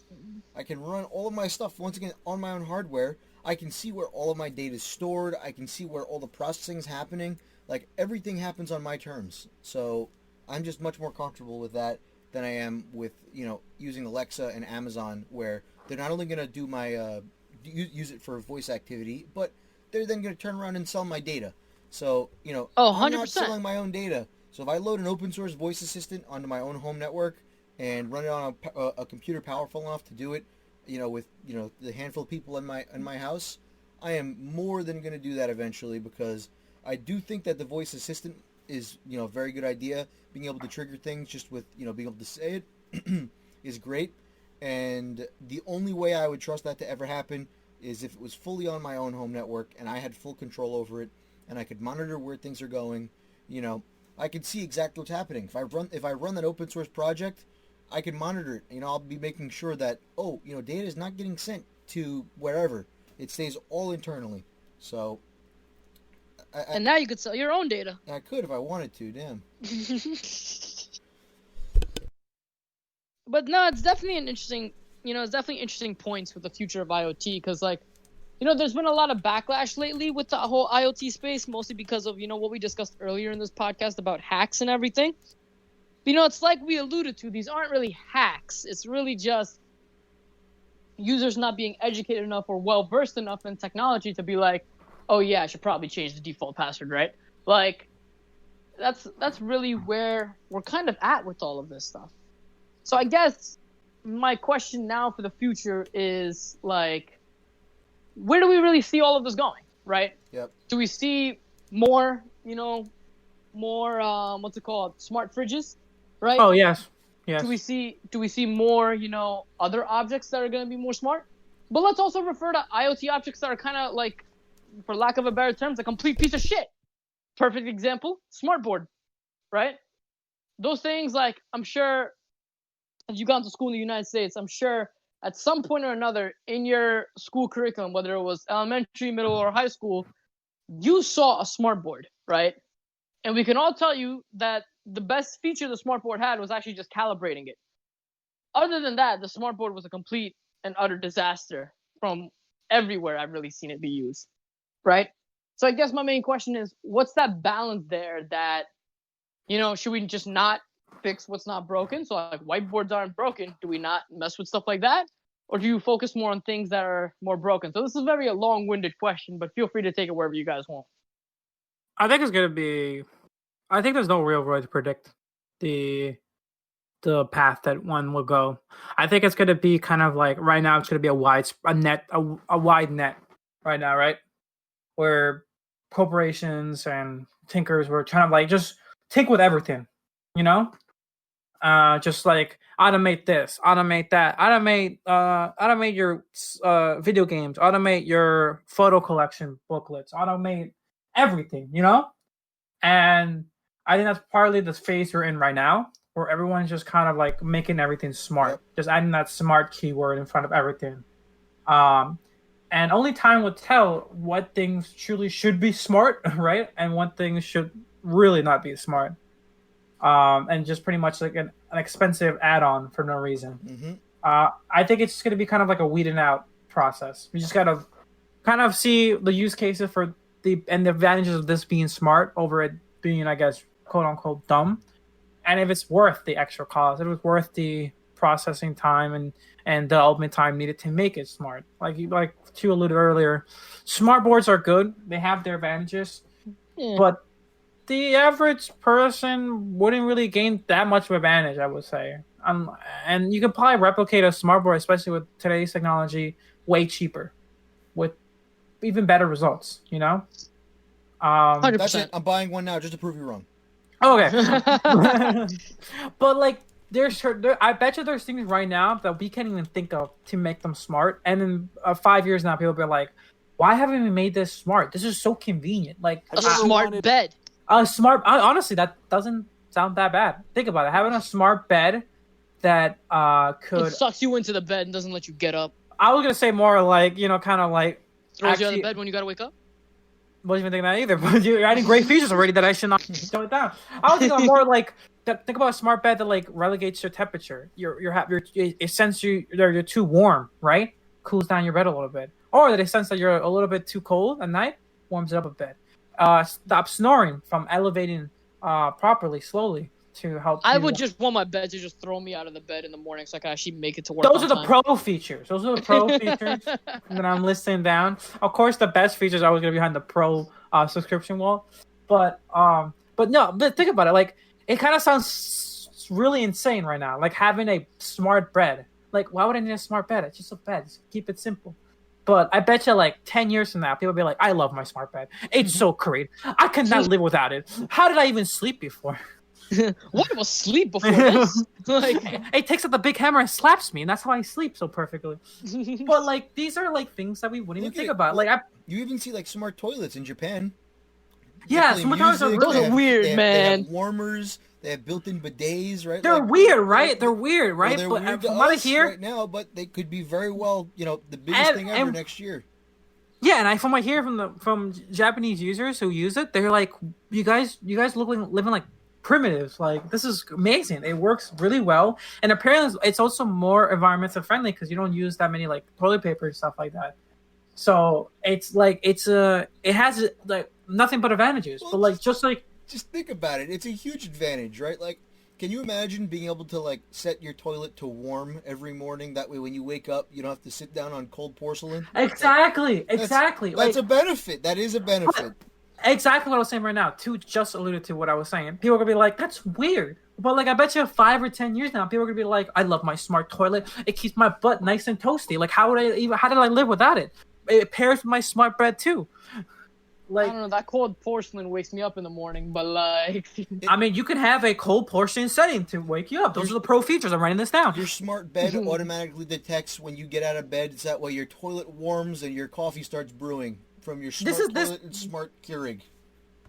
I can run all of my stuff once again on my own hardware. I can see where all of my data is stored. I can see where all the processing is happening. Like, everything happens on my terms. So I'm just much more comfortable with that than I am with, using Alexa and Amazon, where they're not only going to do my use it for voice activity, but they're then going to turn around and sell my data. So, I'm not 100%. selling my own data. So if I load an open source voice assistant onto my own home network and run it on a computer powerful enough to do it, with the handful of people in my house, I am more than going to do that eventually, because I do think that the voice assistant is a very good idea. Being able to trigger things just with being able to say it is great. And the only way I would trust that to ever happen is if it was fully on my own home network and I had full control over it, and I could monitor where things are going. I could see exactly what's happening. If I run that open source project, I can monitor it. I'll be making sure that data is not getting sent to wherever. It stays all internally. So. And now you could sell your own data. I could if I wanted to. Damn. But no, it's definitely interesting points with the future of IoT, because there's been a lot of backlash lately with the whole IoT space, mostly because of what we discussed earlier in this podcast about hacks and everything. But, it's like we alluded to, these aren't really hacks. It's really just users not being educated enough or well versed enough in technology to be like, oh yeah, I should probably change the default password, right? Like, that's really where we're kind of at with all of this stuff. So I guess my question now for the future is, like, where do we really see all of this going, right? Yep. Do we see more, what's it called, smart fridges, right? Oh, yes. Yes. Do we see more, other objects that are going to be more smart? But let's also refer to IoT objects that are kind of like, for lack of a better term, a complete piece of shit. Perfect example, smartboard, right? Those things, like, I'm sure, as you gone to school in the United States, I'm sure at some point or another in your school curriculum, whether it was elementary, middle, or high school, you saw a smartboard, right? And we can all tell you that the best feature the smartboard had was actually just calibrating it. Other than that, the smartboard was a complete and utter disaster from everywhere I've really seen it be used, right? So I guess my main question is, what's that balance there that, should we just not fix what's not broken? So, like, whiteboards aren't broken. Do we not mess with stuff like that? Or do you focus more on things that are more broken? So this is very a long-winded question, but feel free to take it wherever you guys want. I think there's no real way to predict the path that one will go. I think it's going to be kind of like, right now it's going to be a wide net right now, right? Where corporations and tinkers were trying to, like, just take with everything, just like automate this, automate that, automate your video games, automate your photo collection booklets, automate everything, And I think that's partly the phase we're in right now, where everyone's just kind of like making everything smart, Yep. just adding that smart keyword in front of everything. And only time will tell what things truly should be smart, right? And what things should really not be smart. And just pretty much like an expensive add-on for no reason. Mm-hmm. I think it's going to be kind of like a weeding out process. We just got to kind of see the use cases and the advantages of this being smart over it being, I guess, quote unquote dumb. And if it's worth the extra cost, if it's worth the processing time and the ultimate time needed to make it smart. Like you alluded earlier, smart boards are good. They have their advantages. Yeah. But the average person wouldn't really gain that much of advantage, I would say. And you could probably replicate a smart board, especially with today's technology, way cheaper with even better results. You know. 100%. That's it. I'm buying one now just to prove you wrong. Okay. But like, I bet you there's things right now that we can't even think of to make them smart. And in 5 years now, people will be like, "Why haven't we made this smart? This is so convenient." Like A smart bed. a smart. Honestly, that doesn't sound that bad. Think about it. Having a smart bed that could It sucks you into the bed and doesn't let you get up. I was gonna say more like, kind of like Throws you out of bed when you gotta wake up. Wasn't even thinking that either. But you're adding great features already that I should not tone it down. I was thinking more like think about a smart bed that like relegates your temperature. It senses you're too warm, right? Cools down your bed a little bit, or that it senses that you're a little bit too cold at night, warms it up a bit. Stop snoring from elevating properly, slowly to help. I would just want my bed to just throw me out of the bed in the morning so I can actually make it to work. Those are the pro features. Those are the pro features that I'm listing down. Of course, the best features are always going to be behind the pro subscription wall. But think about it. Like, it kind of sounds really insane right now. Like having a smart bed. Like, why would I need a smart bed? It's just a bed. Just keep it simple. But I bet you, like 10 years from now, people will be like, "I love my smart bed. It's so great. I could not live without it. How did I even sleep before?" What was sleep before this? Like, it takes out the big hammer and slaps me, and that's how I sleep so perfectly. But like, these are like things that we wouldn't even think about. Like, you even see like smart toilets in Japan. Yeah, smart toilets are those are weird, man. They have warmers. They have built-in bidets, right? They're weird, right? They're weird, right? They're but weird to from what I us hear right now, but they could be very well, the biggest thing ever next year. Yeah, and from what I hear from Japanese users who use it, they're like, "You guys living like primitives. Like, this is amazing. It works really well, and apparently it's also more environmental friendly because you don't use that many like toilet paper and stuff like that. So it's like it has like nothing but advantages. Well, but like just think about it. It's a huge advantage, right? Like, can you imagine being able to like set your toilet to warm every morning? That way, when you wake up, you don't have to sit down on cold porcelain. Exactly. That's a benefit. That is a benefit. Exactly what I was saying right now. Two just alluded to what I was saying. People are gonna be like, "That's weird," but like, I bet you 5 or 10 years now, people are gonna be like, "I love my smart toilet. It keeps my butt nice and toasty. Like, how did I live without it? It pairs with my smart bed too." Like, I don't know, that cold porcelain wakes me up in the morning, but like, I mean, you can have a cold porcelain setting to wake you up. Those are the pro features. I'm writing this down. Your smart bed automatically detects when you get out of bed. It's that way your toilet warms and your coffee starts brewing from your smart toilet and smart Keurig.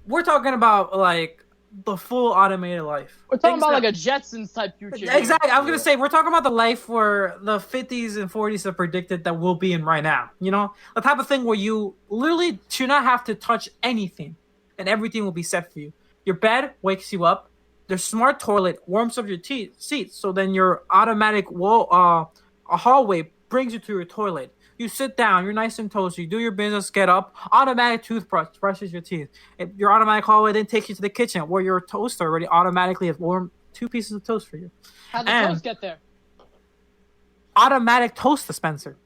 We're talking about like the full automated life. We're talking about like a Jetsons type future. Exactly. I was gonna say we're talking about the life where the 50s and 40s have predicted that we'll be in right now. You know, the type of thing where you literally should not have to touch anything, and everything will be set for you. Your bed wakes you up. The smart toilet warms up your seats, so then your automatic a hallway brings you to your toilet. You sit down, you're nice and toasty, you do your business, get up, automatic toothbrush, brushes your teeth. Your automatic hallway then takes you to the kitchen where your toaster already automatically has warmed 2 pieces of toast for you. How'd the toast get there? Automatic toast dispenser.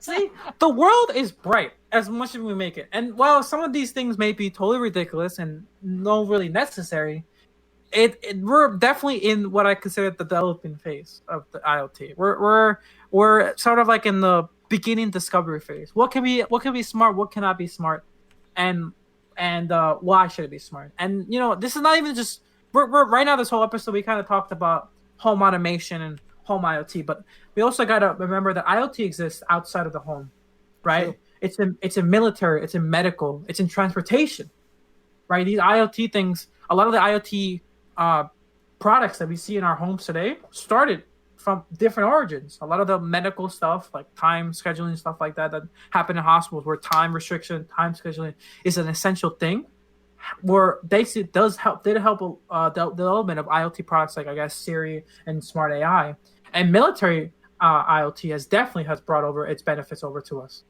See, the world is bright as much as we make it. And while some of these things may be totally ridiculous and not really necessary, we're definitely in what I consider the developing phase of the IoT. We're sort of like in the beginning discovery phase. What can be smart? What cannot be smart? And why should it be smart? And this is not even just we're right now. This whole episode we kind of talked about home automation and home IoT, but we also got to remember that IoT exists outside of the home, right? Sure. It's in military, it's in medical, it's in transportation, right? These IoT things, a lot of the IoT products that we see in our homes today started from different origins. A lot of the medical stuff, like time scheduling, stuff like that happen in hospitals, where time restriction, time scheduling is an essential thing. Where basically did help the development of IoT products like, I guess, Siri and smart AI. And military IoT has brought over its benefits over to us.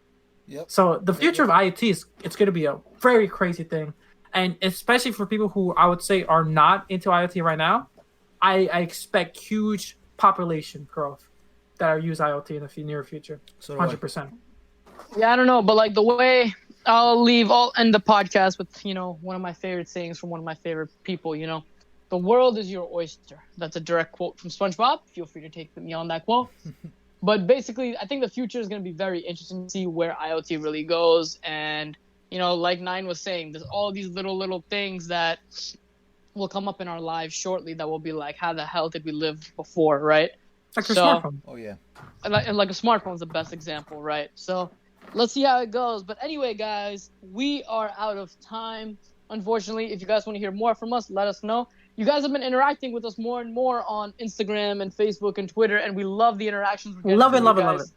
Yep. So the future of IoT it's going to be a very crazy thing. And especially for people who I would say are not into IoT right now, I expect huge population growth that use IoT in the near future. 100%. Yeah, I don't know, but like the way I'll end the podcast with, one of my favorite sayings from one of my favorite people, the world is your oyster. That's a direct quote from SpongeBob. Feel free to take me on that quote. But basically, I think the future is going to be very interesting to see where IoT really goes. And, like Nine was saying, there's all these little things that will come up in our lives shortly that will be like, how the hell did we live before, right? Like your smartphone. Oh, yeah. Like a smartphone is the best example, right? So let's see how it goes. But anyway, guys, we are out of time. Unfortunately, if you guys want to hear more from us, let us know. You guys have been interacting with us more and more on Instagram and Facebook and Twitter, and we love the interactions. Love it.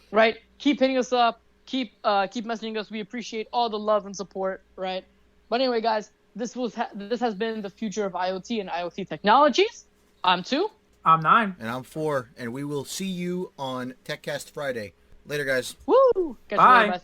Right? Keep hitting us up. Keep messaging us. We appreciate all the love and support, right? But anyway, guys, this has been the future of IoT and IoT technologies. I'm 2. I'm 9. And I'm 4. And we will see you on TechCast Friday. Later, guys. Woo! Catch you Bye. later, guys.